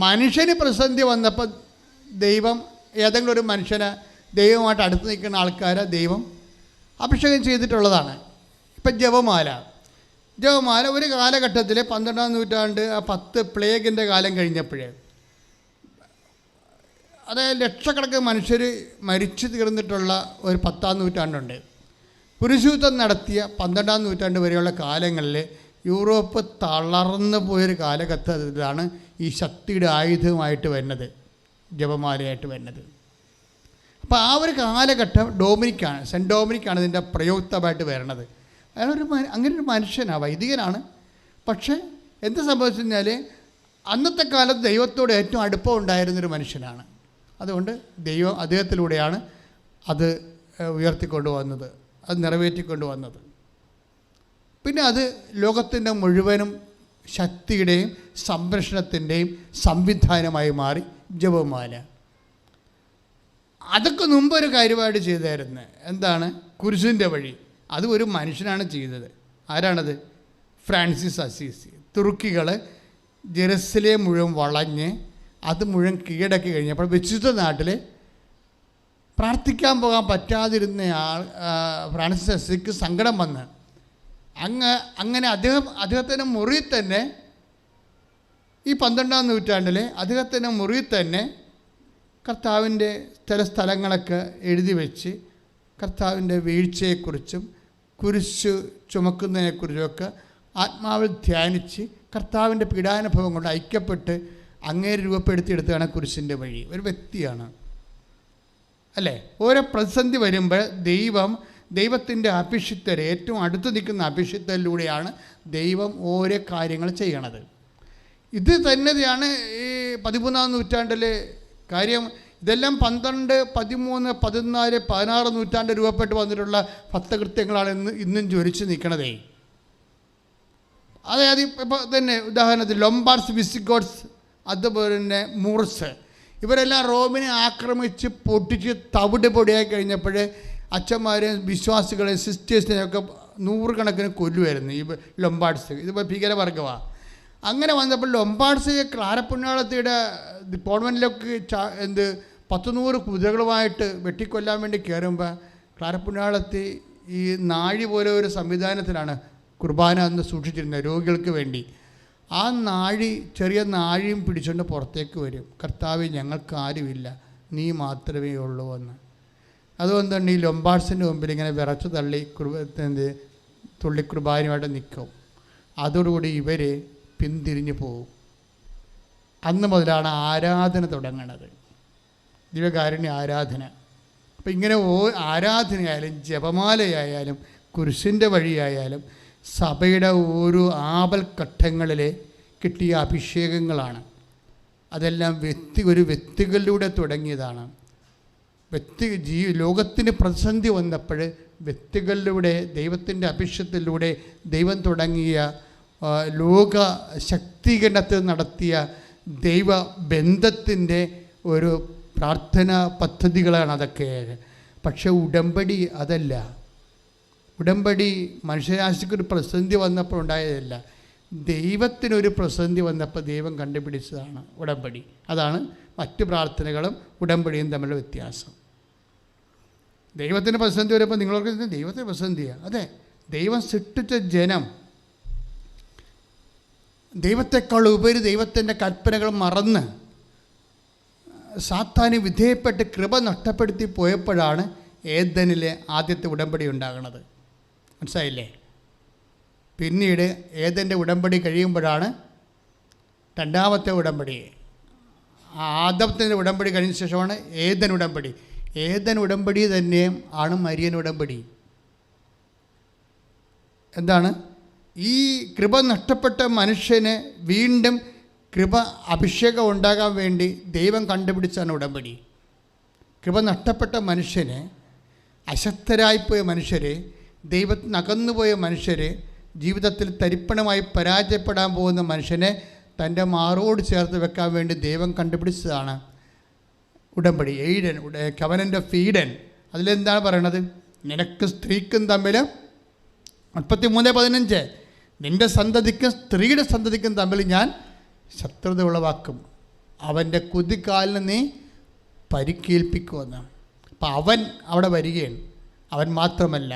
A: മനുഷ്യന് പ്രതിസന്ധി വന്നപ്പോൾ ദൈവം ഏതെങ്കിലും ഒരു മനുഷ്യനെ ദൈവമായിട്ട് അടുത്ത് നിൽക്കുന്ന ആൾക്കാരെ ദൈവം അഭിഷേകം ചെയ്തിട്ടുള്ളതാണ്. ഇപ്പം ജപമാല ഒരു കാലഘട്ടത്തിൽ 12-ാം നൂറ്റാണ്ട് 10 പ്ലേഗിൻ്റെ കാലം കഴിഞ്ഞപ്പോഴേ, അതായത് ലക്ഷക്കണക്കിന് മനുഷ്യർ മരിച്ചു തീർന്നിട്ടുള്ള ഒരു 10-ാം നൂറ്റാണ്ടുണ്ട്. പുരുഷത്വം നടത്തിയ 12-ാം നൂറ്റാണ്ട് വരെയുള്ള കാലങ്ങളിൽ യൂറോപ്പ് തളർന്നു പോയൊരു കാലഘട്ടത്തിലാണ് ഈ ശക്തിയുടെ ആയുധമായിട്ട് വരുന്നത്, ജപമാലയായിട്ട് വരുന്നത്. അപ്പോൾ ആ ഒരു കാലഘട്ടം ഡൊമിനിക്കാണ്, സെൻറ്റ് ഡൊമിനിക്കാണ് ഇതിൻ്റെ പ്രയുക്തമായിട്ട് വരണത്. അയാളൊരു അങ്ങനെ ഒരു മനുഷ്യനാണ്, വൈദികനാണ്. പക്ഷേ എന്ത് സംഭവിച്ചു കഴിഞ്ഞാൽ അന്നത്തെ കാലത്ത് ദൈവത്തോട് ഏറ്റവും അടുപ്പം ഉണ്ടായിരുന്നൊരു മനുഷ്യനാണ്. അതുകൊണ്ട് ദൈവം അദ്ദേഹത്തിലൂടെയാണ് അത് ഉയർത്തിക്കൊണ്ട് വന്നത്, അത് നിറവേറ്റിക്കൊണ്ട് വന്നത്. പിന്നെ അത് ലോകത്തിൻ്റെ മുഴുവനും ശക്തിയുടെയും സംരക്ഷണത്തിൻ്റെയും സംവിധാനമായി മാറി ജപമാല. അതൊക്കെ മുമ്പൊരു കാര്യമായിട്ട് ചെയ്തായിരുന്നു. എന്താണ്? കുരിശിൻ്റെ വഴി. അത് ഒരു മനുഷ്യനാണ് ചെയ്തത്. ആരാണത്? Francis Assisi. തുർക്കികൾ ജെറുസലേം മുഴുവൻ വളഞ്ഞ് അത് മുഴുവൻ കീഴടക്കി കഴിഞ്ഞപ്പോൾ വിശുദ്ധ നാട്ടിൽ പ്രാർത്ഥിക്കാൻ പോകാൻ പറ്റാതിരുന്ന ഫ്രാൻസിസ് അസീസിക്ക് സങ്കടം വന്ന് അങ്ങനെ അദ്ദേഹത്തിൻ്റെ മുറിയിൽ തന്നെ ഈ 12-ാം നൂറ്റാണ്ടിൽ അദ്ദേഹത്തിൻ്റെ മുറിയിൽ തന്നെ കർത്താവിൻ്റെ ചില സ്ഥലങ്ങളൊക്കെ എഴുതി വെച്ച് കർത്താവിൻ്റെ വീഴ്ചയെക്കുറിച്ചും കുരിശ് ചുമക്കുന്നതിനെക്കുറിച്ചുമൊക്കെ ആത്മാവിൽ ധ്യാനിച്ച് കർത്താവിൻ്റെ പീഡാനുഭവം കൊണ്ട് ഐക്യപ്പെട്ട് അങ്ങേര് രൂപപ്പെടുത്തിയെടുത്തതാണ് കുരിശിൻ്റെ വഴി. ഒരു വ്യക്തിയാണ് അല്ലേ? ഓരോ പ്രതിസന്ധി വരുമ്പോൾ ദൈവത്തിൻ്റെ അഭിഷിക്തരെ ഏറ്റവും അടുത്ത് നിൽക്കുന്ന അഭിഷിക്തരിലൂടെയാണ് ദൈവം ഓരോ കാര്യങ്ങൾ ചെയ്യണത്. ഇത് തന്നെയാണ് ഈ 13-ാം നൂറ്റാണ്ടിൽ കാര്യം. ഇതെല്ലാം 12, 13, 14, 16 നൂറ്റാണ്ട് രൂപപ്പെട്ട് വന്നിട്ടുള്ള ഭക്തകൃത്യങ്ങളാണ് ഇന്നും ജ്വലിച്ച് നിൽക്കണതേ. അതായത് ഇപ്പോൾ തന്നെ ഉദാഹരണത്തിന് ലൊംബാർഡ്സ്, വിസിഗോട്ട്സ്, അതുപോലെ തന്നെ മൂർസ്, ഇവരെല്ലാം റോമിനെ ആക്രമിച്ച് പൊട്ടിച്ച് തവിട് പൊടിയായി കഴിഞ്ഞപ്പോൾ അച്ഛന്മാരെയും വിശ്വാസികളെയും സിസ്റ്റേഴ്സിനെയൊക്കെ 100 കണക്കിന് കൊല്ലുമായിരുന്നു ഈ ലൊംബാർഡ്സ്. ഇതിപ്പോൾ ഭീകരവർഗമാണ്. അങ്ങനെ വന്നപ്പോൾ ലൊംബാർഡ്സ് ക്ലാരപ്പുണ്യാളത്തിയുടെ ഡിപ്പാർട്ട്മെൻറ്റിലൊക്കെ 100 കുതിരകളുമായിട്ട് വെട്ടിക്കൊല്ലാൻ വേണ്ടി കയറുമ്പോൾ ക്ലാരപ്പുണ്യാളത്തി ഈ നാഴി പോലെ ഒരു സംവിധാനത്തിലാണ് കുർബാന അന്ന് സൂക്ഷിച്ചിരുന്നത് രോഗികൾക്ക് വേണ്ടി. ആ ചെറിയ നാഴിയും പിടിച്ചുകൊണ്ട് പുറത്തേക്ക് വരും. കർത്താവേ, ഞങ്ങൾക്ക് ആരുമില്ല, നീ മാത്രമേ ഉള്ളൂ എന്ന്. അതുകൊണ്ട് തന്നെ ഈ ലൊംബാർഡ്സിൻ്റെ മുമ്പിൽ ഇങ്ങനെ വിറച്ച് തള്ളി തുള്ളി കുർബാനയുമായിട്ട് നിൽക്കും. അതോടുകൂടി ഇവർ പിന്തിരിഞ്ഞു പോകും. അന്ന് മുതലാണ് ആരാധന തുടങ്ങുന്നത്, ദിവ്യകാരുണ്യ ആരാധന. അപ്പം ഇങ്ങനെ ആരാധനയായാലും ജപമാലയായാലും കുരിശിൻ്റെ വഴിയായാലും സഭയുടെ ഓരോ ആപൽഘട്ടങ്ങളിൽ കിട്ടിയ അഭിഷേകങ്ങളാണ്. അതെല്ലാം ഒരു വ്യക്തികളിലൂടെ തുടങ്ങിയതാണ്. ലോകത്തിന് പ്രതിസന്ധി വന്നപ്പോൾ വ്യക്തികളിലൂടെ ദൈവത്തിൻ്റെ അഭിഷേകത്തിലൂടെ ദൈവം തുടങ്ങിയ ലോക ശക്തീകരണത്തിൽ നടത്തിയ ദൈവബന്ധത്തിൻ്റെ ഒരു പ്രാർത്ഥനാ പദ്ധതികളാണ് അതൊക്കെ. പക്ഷേ ഉടമ്പടി അതല്ല. ഉടമ്പടി മനുഷ്യരാശിക്കൊരു പ്രതിസന്ധി വന്നപ്പോൾ ഉണ്ടായതല്ല, ദൈവത്തിനൊരു പ്രതിസന്ധി വന്നപ്പോൾ ദൈവം കണ്ടുപിടിച്ചതാണ് ഉടമ്പടി. അതാണ് മറ്റു പ്രാർത്ഥനകളും ഉടമ്പടിയും തമ്മിലുള്ള വ്യത്യാസം. ദൈവത്തിന് പ്രതിസന്ധി വരുമ്പോൾ നിങ്ങളൊക്കെ ദൈവത്തിന് പ്രതിസന്ധിയാണ്. അതെ, ദൈവം സൃഷ്ടിച്ച ജനം ദൈവത്തെക്കാൾ ഉപരി ദൈവത്തിൻ്റെ കൽപ്പനകൾ മറന്ന് സാത്താന് വിധേയപ്പെട്ട് കൃപ നഷ്ടപ്പെടുത്തി പോയപ്പോഴാണ് ഏദനിലെ ആദ്യത്തെ ഉടമ്പടി ഉണ്ടാകുന്നത്. മനസ്സിലായില്ലേ? പിന്നീട് ഏദൻ്റെ ഉടമ്പടി കഴിയുമ്പോഴാണ് രണ്ടാമത്തെ ഉടമ്പടി. ആദത്തിൻ്റെ ഉടമ്പടി കഴിഞ്ഞ ശേഷമാണ് ഏദൻ ഉടമ്പടി. ഏദൻ ഉടമ്പടി തന്നെ ആണ് മരിയൻ ഉടമ്പടി. എന്താണ്? ഈ കൃപ നഷ്ടപ്പെട്ട മനുഷ്യന് വീണ്ടും കൃപ അഭിഷേകം ഉണ്ടാകാൻ വേണ്ടി ദൈവം കണ്ടുപിടിച്ചാണ് ഉടമ്പടി. കൃപ നഷ്ടപ്പെട്ട മനുഷ്യന്, അശക്തരായിപ്പോയ മനുഷ്യർ, ദൈവത്തിന് അകന്നുപോയ മനുഷ്യർ, ജീവിതത്തിൽ തരിപ്പണമായി പരാജയപ്പെടാൻ പോകുന്ന മനുഷ്യനെ തൻ്റെ മാറോട് ചേർത്ത് വെക്കാൻ വേണ്ടി ദൈവം കണ്ടുപിടിച്ചതാണ് ഉടമ്പടി. Eden, covenant of Eden. അതിലെന്താണ് പറയണത്? നിനക്ക് സ്ത്രീക്കും തമ്മിൽ 33:15 നിൻ്റെ സന്തതിക്കും സ്ത്രീയുടെ സന്തതിക്കും തമ്മിൽ ഞാൻ ശത്രുത ഉളവാക്കും, അവൻ്റെ കുതികാലിന് നീ പരിക്കേൽപ്പിക്കുമെന്ന്. അപ്പം അവൻ അവിടെ വരികയാണ്. അവൻ മാത്രമല്ല,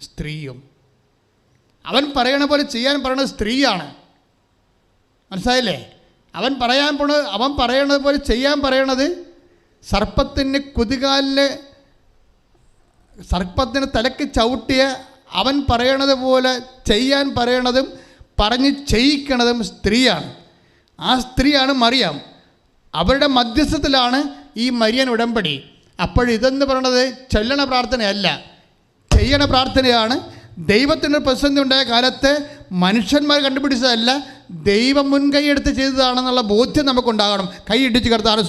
A: സ്ത്രീയും. അവൻ പറയണ പോലെ ചെയ്യാൻ പറയണത് സ്ത്രീയാണ്. മനസ്സിലായില്ലേ? അവൻ പറയണത് പോലെ ചെയ്യാൻ പറയണത് സർപ്പത്തിൻ്റെ കുതികാലില് സർപ്പത്തിന് തലക്ക് ചവിട്ടിയ അവൻ പറയണത് പോലെ ചെയ്യാൻ പറയണതും പറഞ്ഞ് ചെയ്യിക്കണതും സ്ത്രീയാണ്. ആ സ്ത്രീയാണ് മറിയാം. അവരുടെ മധ്യസ്ഥത്തിലാണ് ഈ മരിയൻ ഉടമ്പടി. അപ്പോഴിതെന്ന് പറയണത് ചൊല്ലണ പ്രാർത്ഥനയല്ല, ചെയ്യണ പ്രാർത്ഥനയാണ്. ദൈവത്തിൻ്റെ പ്രതിസന്ധി ഉണ്ടായ കാലത്ത് മനുഷ്യന്മാർ കണ്ടുപിടിച്ചതല്ല, ദൈവം മുൻകൈയെടുത്ത് ചെയ്തതാണെന്നുള്ള ബോധ്യം നമുക്കുണ്ടാകണം. കൈയിടിച്ച് കർത്താവിനെ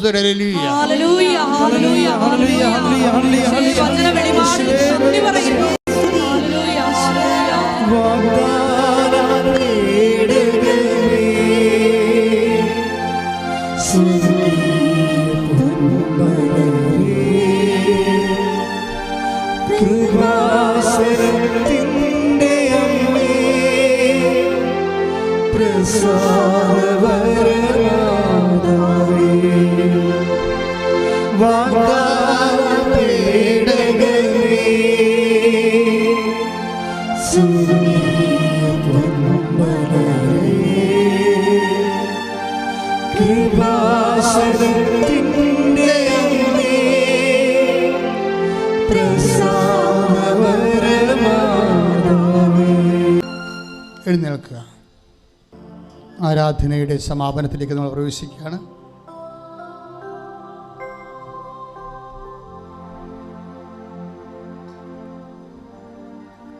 A: എഴുന്നേൽക്കുക. ആരാധനയുടെ സമാപനത്തിലേക്ക് നമ്മൾ പ്രവേശിക്കുകയാണ്.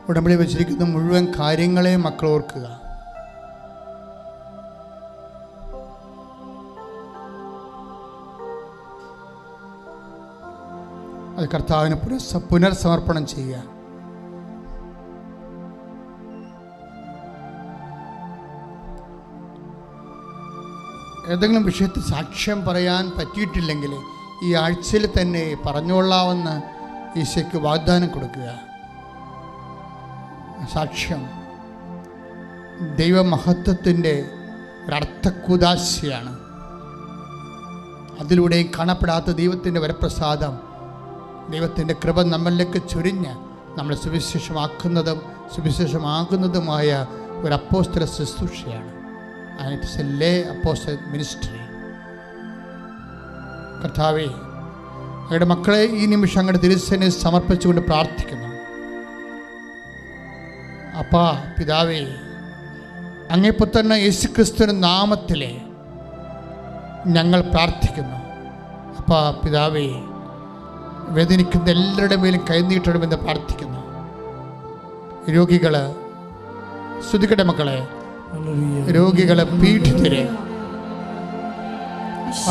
A: ഉടമ്പടി വെച്ചിരിക്കുന്ന മുഴുവൻ കാര്യങ്ങളെയും മക്കൾ ഓർക്കുക. അത് കർത്താവിന് പുനർസമർപ്പണം ചെയ്യുക. ഏതെങ്കിലും വിഷയത്തിൽ സാക്ഷ്യം പറയാൻ പറ്റിയിട്ടില്ലെങ്കിൽ ഈ ആഴ്ചയിൽ തന്നെ പറഞ്ഞുകൊള്ളാമെന്ന് ഈശോയ്ക്ക് വാഗ്ദാനം കൊടുക്കുക. സാക്ഷ്യം ദൈവമഹത്വത്തിൻ്റെ ഒരർത്ഥക്കുദാശയാണ്. അതിലൂടെയും കാണപ്പെടാത്ത ദൈവത്തിൻ്റെ വരപ്രസാദം, ദൈവത്തിൻ്റെ കൃപ നമ്മളിലേക്ക് ചൊരിഞ്ഞ് നമ്മളെ സുവിശേഷമാകുന്നതുമായ ഒരു അപ്പോസ്തല ശുശ്രൂഷയാണ്. And it is a lay apostolic ministry. കർത്താവേ, അങ്ങയുടെ മക്കളെ ഈ നിമിഷം അങ്ങയുടെ തിരുസേനയെ സമർപ്പിച്ചുകൊണ്ട് പ്രാർത്ഥിക്കുന്നു. അപ്പാ പിതാവേ, അങ്ങേ പുത്രൻ യേശുക്രിസ്തുവിന്റെ നാമത്തിലെ ഞങ്ങൾ പ്രാർത്ഥിക്കുന്നു. അപ്പാ പിതാവേ, വേദനിക്കുന്ന എല്ലാവരുടെ മേലും കൈനീട്ടണമെന്ന് പ്രാർത്ഥിക്കുന്നു. രോഗികള്, സ്തുതിക്കട്ടെ മക്കളെ, രോഗികളെ, പീഡിതരെ,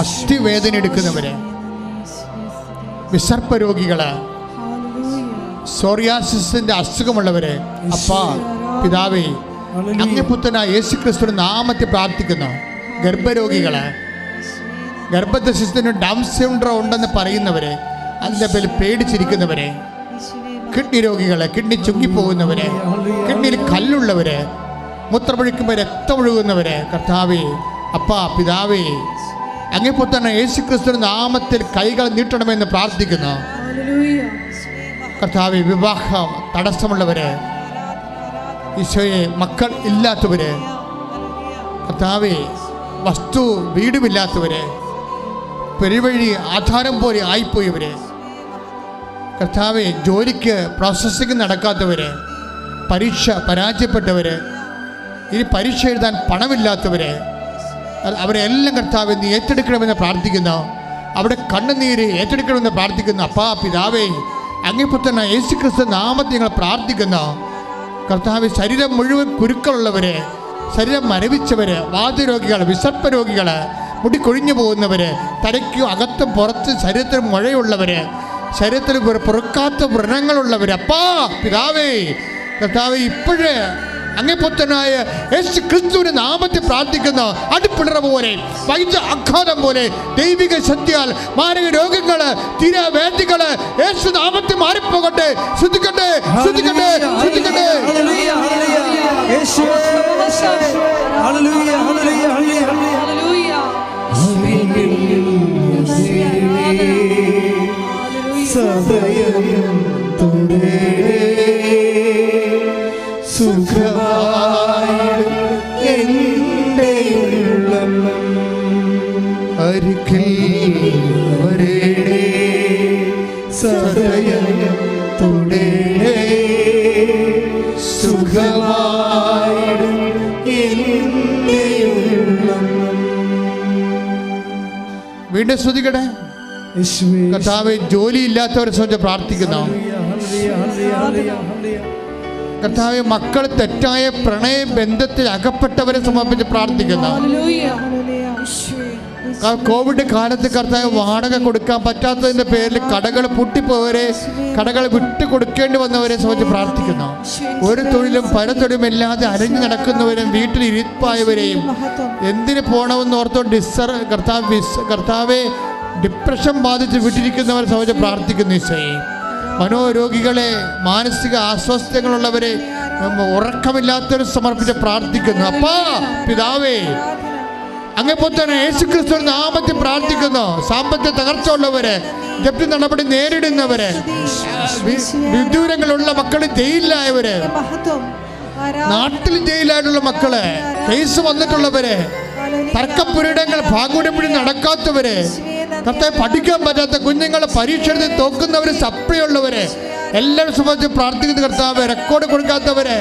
A: അസ്ഥിവേദന എടുക്കുന്നവരെ, വിസർപ്പ രോഗികള്, സോറിയാസിന്റെ അസുഖമുള്ളവരെ, അപ്പാ പിതാവേ, അങ്ങേ പുത്രനായ യേശുക്രിസ്തുവിന്റെ നാമത്തിൽ പ്രാർത്ഥിക്കുന്നു. ഗർഭരോഗികള്, ഗർഭദശത്തിന് ഡൗൺ സിൻഡ്രോം ഉണ്ടെന്ന് പറയുന്നവരെ, അതിൻ്റെ പേരിൽ പേടിച്ചിരിക്കുന്നവരെ, കിഡ്നി രോഗികളെ, കിഡ്നി ചുങ്ങിപ്പോകുന്നവരെ, കിഡ്നിയിൽ കല്ലുള്ളവരെ, മൂത്രമൊഴിക്കുമ്പോൾ രക്തമൊഴുകുന്നവരെ, കർത്താവേ, അപ്പാ പിതാവേ, അങ്ങേ പുത്രൻ യേശുക്രിസ്തുവിന്റെ നാമത്തിൽ കൈകൾ നീട്ടണമെന്ന് പ്രാർത്ഥിക്കുന്നു. കർത്താവേ, വിവാഹം തടസ്സമുള്ളവരെ, ഈശോയെ, മക്കൾ ഇല്ലാത്തവര്, കർത്താവേ, വസ്തു വീടുമില്ലാത്തവര്, പെരുവഴി ആധാരം പോലെ ആയിപ്പോയവര്, കർത്താവേ, ജോലിക്ക് പ്രോസസ്സിങ് നടക്കാത്തവര്, പരീക്ഷ പരാജയപ്പെട്ടവര്, ഇനി പരീക്ഷ എഴുതാൻ പണമില്ലാത്തവര്, അവരെല്ലാം കർത്താവേ നീ ഏറ്റെടുക്കണമെന്ന് പ്രാർത്ഥിക്കുന്നു. അവിടെ കണ്ണുനീര് ഏറ്റെടുക്കണമെന്ന് പ്രാർത്ഥിക്കുന്നു. അപ്പാ പിതാവേ, അങ്ങേ പുത്രൻ യേശുക്രിസ്തു നാമത്തിൽ ഞങ്ങൾ പ്രാർത്ഥിക്കുന്നു. കർത്താവേ, ശരീരം മുഴുവൻ കുരുക്കളുള്ളവര്, ശരീരം മരവിച്ചവര്, വാതരോഗികൾ, വിസർപ്പ രോഗികള്, മുടി കൊഴിഞ്ഞു പോകുന്നവര്, തലയ്ക്കും അകത്തും പുറത്തും ശരീരത്തിൽ മുഴയുള്ളവര്, ശരീരത്തിൽ പൊറുക്കാത്ത വ്രണങ്ങളുള്ളവര്, അപ്പാ പിതാവേ, കർത്താവേ, ഇപ്പോഴേ അങ്ങേ പുത്രനായ യേശു ക്രിസ്തുവിന്റെ നാമത്തിൽ പ്രാർത്ഥിക്കുന്നു. അടുപ്പിടറ പോലെ, വൈദ്യ ആഘാതം പോലെ, ദൈവിക ശക്തിയാൽ മാരക രോഗങ്ങള്, തീരാവേദികള് യേശു നാമത്തിൽ മാറിപ്പോകട്ടെ. ശ്രദ്ധിക്കട്ടെ, ശ്രദ്ധിക്കട്ടെ, ശ്രദ്ധിക്കട്ടെ. വീണ്ടും ശ്രദ്ധിക്കട്ടെ. കർത്താവേ, ജോലിയില്ലാത്തവരെ സംബന്ധിച്ച് പ്രാർത്ഥിക്കുന്നു. കർത്താവേ, മക്കൾ തെറ്റായ പ്രണയ ബന്ധത്തിൽ അകപ്പെട്ടവരെ സമർപ്പിച്ച് പ്രാർത്ഥിക്കുന്നു. കോവിഡ് കാലത്ത് കർത്താവ് വാടക കൊടുക്കാൻ പറ്റാത്തതിൻ്റെ പേരിൽ കടകൾ പൂട്ടിപ്പോയവരെ, കടകൾ വിട്ടു കൊടുക്കേണ്ടി വന്നവരെ സംബന്ധിച്ച് പ്രാർത്ഥിക്കുന്നു. ഒരു തൊഴിലും പരതൊഴിലും ഇല്ലാതെ അരഞ്ഞു നടക്കുന്നവരും വീട്ടിൽ ഇരിപ്പായവരെയും എന്തിന് പോകണമെന്ന് ഓർത്തോണ്ട് കർത്താവെ ഡിപ്രഷൻ ബാധിച്ച് വിട്ടിരിക്കുന്നവരെ സംബന്ധിച്ച് പ്രാർത്ഥിക്കുന്നു. ഈശോയെ, മനോരോഗികളെ, മാനസിക അസ്വസ്ഥതകളുള്ളവരെ, ഉറക്കമില്ലാത്തവരെ സമർപ്പിച്ച് പ്രാർത്ഥിക്കുന്നു. അപ്പാ പിതാവേ, അങ്ങേ പുത്രൻ യേശുക്രിസ്തുവിന്റെ നാമത്തിൽ പ്രാർത്ഥിക്കുന്നു. സാമ്പത്തിക തകർച്ച ഉള്ളവര്, ജപ്തി നടപടി നേരിടുന്നവര്, വിദൂരങ്ങളുള്ള മക്കള്, ജയിലിലായവര്, നാട്ടിൽ ജയിലായിട്ടുള്ള മക്കള്, കേസ് വന്നിട്ടുള്ളവര്, തർക്കപ്പുരയിടങ്ങൾ ഭാഗൂടപ്പടി നടക്കാത്തവര്, കർത്താവ് പഠിക്കാൻ പറ്റാത്ത കുഞ്ഞുങ്ങളെ പരീക്ഷ എഴുതി തോക്കുന്നവര്, സപ്ലൈ ഉള്ളവര്, എല്ലാവരും സംബന്ധിച്ച് പ്രാർത്ഥിക്കുന്ന കർത്താവ്. റെക്കോർഡ് കൊടുക്കാത്തവര്,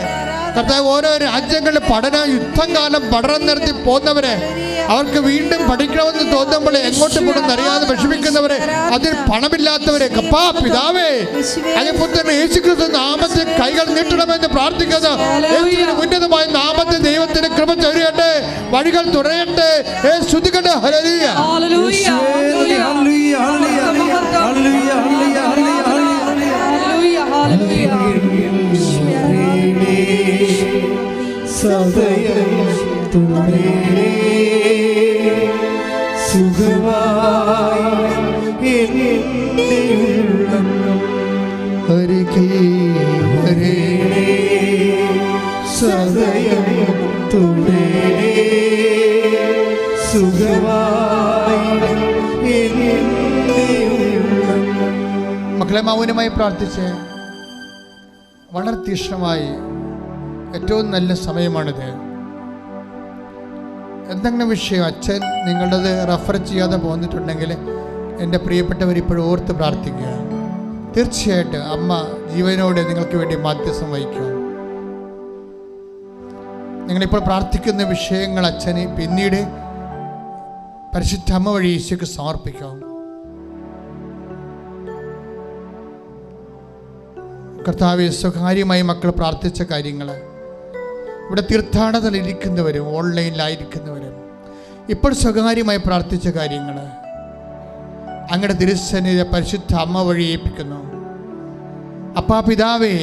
A: കർത്താവ്, ഓരോ രാജ്യങ്ങളിൽ യുദ്ധം കാലം പഠനം നടത്തി പോകുന്നവര്, അവർക്ക് വീണ്ടും പഠിക്കണമെന്ന് തോന്നുമ്പോൾ എങ്ങോട്ട് പോകുമെന്ന് അറിയാതെ വിഷമിക്കുന്നവരെ, അതിൽ പണമില്ലാത്തവരെ, കപ്പാ പിതാവേ അങ്ങ് പുത്രൻ യേശുക്രിസ്തു നാമത്തിൽ കൈകൾ നീട്ടണമെന്ന് പ്രാർത്ഥിക്കുന്നു. യേശുവിന്റെ ഉന്നതമായ നാമത്തിൽ ദൈവത്തിന് കൃപ ചൊരിയട്ടെ, വഴികൾ തുറയട്ടെ. ശ്രുതിക്കട്ടെ. ഹല്ലേലൂയ. മക്കളെ മൗനമായി പ്രാർത്ഥിച്ച് വളരെ തീക്ഷ്ണമായി, ഏറ്റവും നല്ല സമയമാണിത്. എന്തെങ്കിലും വിഷയം അച്ഛൻ നിങ്ങളുടേത് റെഫർ ചെയ്യാതെ പോന്നിട്ടുണ്ടെങ്കിൽ എൻ്റെ പ്രിയപ്പെട്ടവർ ഇപ്പോഴും ഓർത്ത് പ്രാർത്ഥിക്കുക. തീർച്ചയായിട്ടും അമ്മ ജീവനോട് നിങ്ങൾക്ക് വേണ്ടി മാധ്യസ്ഥം വഹിക്കും. നിങ്ങളിപ്പോൾ പ്രാർത്ഥിക്കുന്ന വിഷയങ്ങൾ അച്ഛന് പിന്നീട് പരിശുദ്ധ അമ്മ വഴി ഈശോയ്ക്ക് സമർപ്പിക്കാം. കർത്താവെ, സ്വകാര്യമായി മക്കൾ പ്രാർത്ഥിച്ച കാര്യങ്ങൾ, ഇവിടെ തീർത്ഥാടനത്തിലിരിക്കുന്നവരും ഓൺലൈനിലായിരിക്കുന്നവരും ഇപ്പോൾ സ്വകാര്യമായി പ്രാർത്ഥിച്ച കാര്യങ്ങൾ അങ്ങയുടെ തിരുസന്നിധിയെ പരിശുദ്ധ അമ്മ വഴി ഏൽപ്പിക്കുന്നു. അപ്പാ പിതാവേ,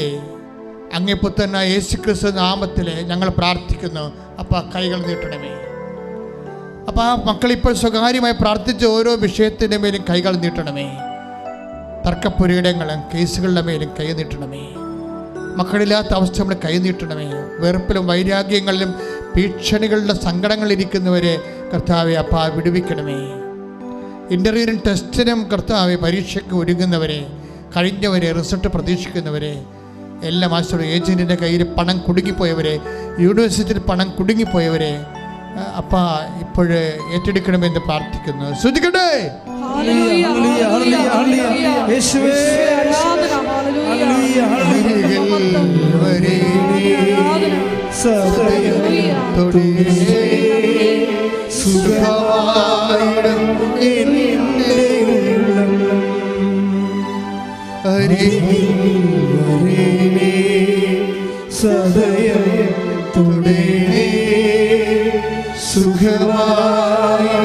A: അങ്ങേ പുത്രനായ യേശുക്രിസ്തു നാമത്തിൽ ഞങ്ങൾ പ്രാർത്ഥിക്കുന്നു. അപ്പാ കൈകൾ നീട്ടണമേ. അപ്പോൾ ആ മക്കളിപ്പോൾ സ്വകാര്യമായി പ്രാർത്ഥിച്ച ഓരോ വിഷയത്തിൻ്റെ മേലും കൈകൾ നീട്ടണമേ. തർക്കപ്പുരയിടങ്ങളും കേസുകളുടെ മേലും കൈ നീട്ടണമേ. മക്കളില്ലാത്ത അവസ്ഥ നമ്മൾ കൈ നീട്ടണമേ. വെറുപ്പിലും വൈരാഗ്യങ്ങളിലും ഭീഷണികളുടെ സങ്കടങ്ങളിരിക്കുന്നവരെ കർത്താവെ അപ്പാ വിടുവിക്കണമേ. ഇൻ്റർവ്യൂവിനും ടെസ്റ്റിനും കർത്താവെ പരീക്ഷയ്ക്ക് ഒരുങ്ങുന്നവരെ, കഴിഞ്ഞവരെ, റിസൾട്ട് പ്രതീക്ഷിക്കുന്നവരെ എല്ലാം ആശ്രയം, ഏജൻറ്റിൻ്റെ കയ്യിൽ പണം കുടുങ്ങിപ്പോയവരെ, യൂണിവേഴ്സിറ്റിയിൽ പണം കുടുങ്ങിപ്പോയവരെ അപ്പാ ഇപ്പോഴ് ഏറ്റെടുക്കണമെന്ന് പ്രാർത്ഥിക്കുന്നു. ശ്രദ്ധിക്കട്ടെ.
C: സുഖമായി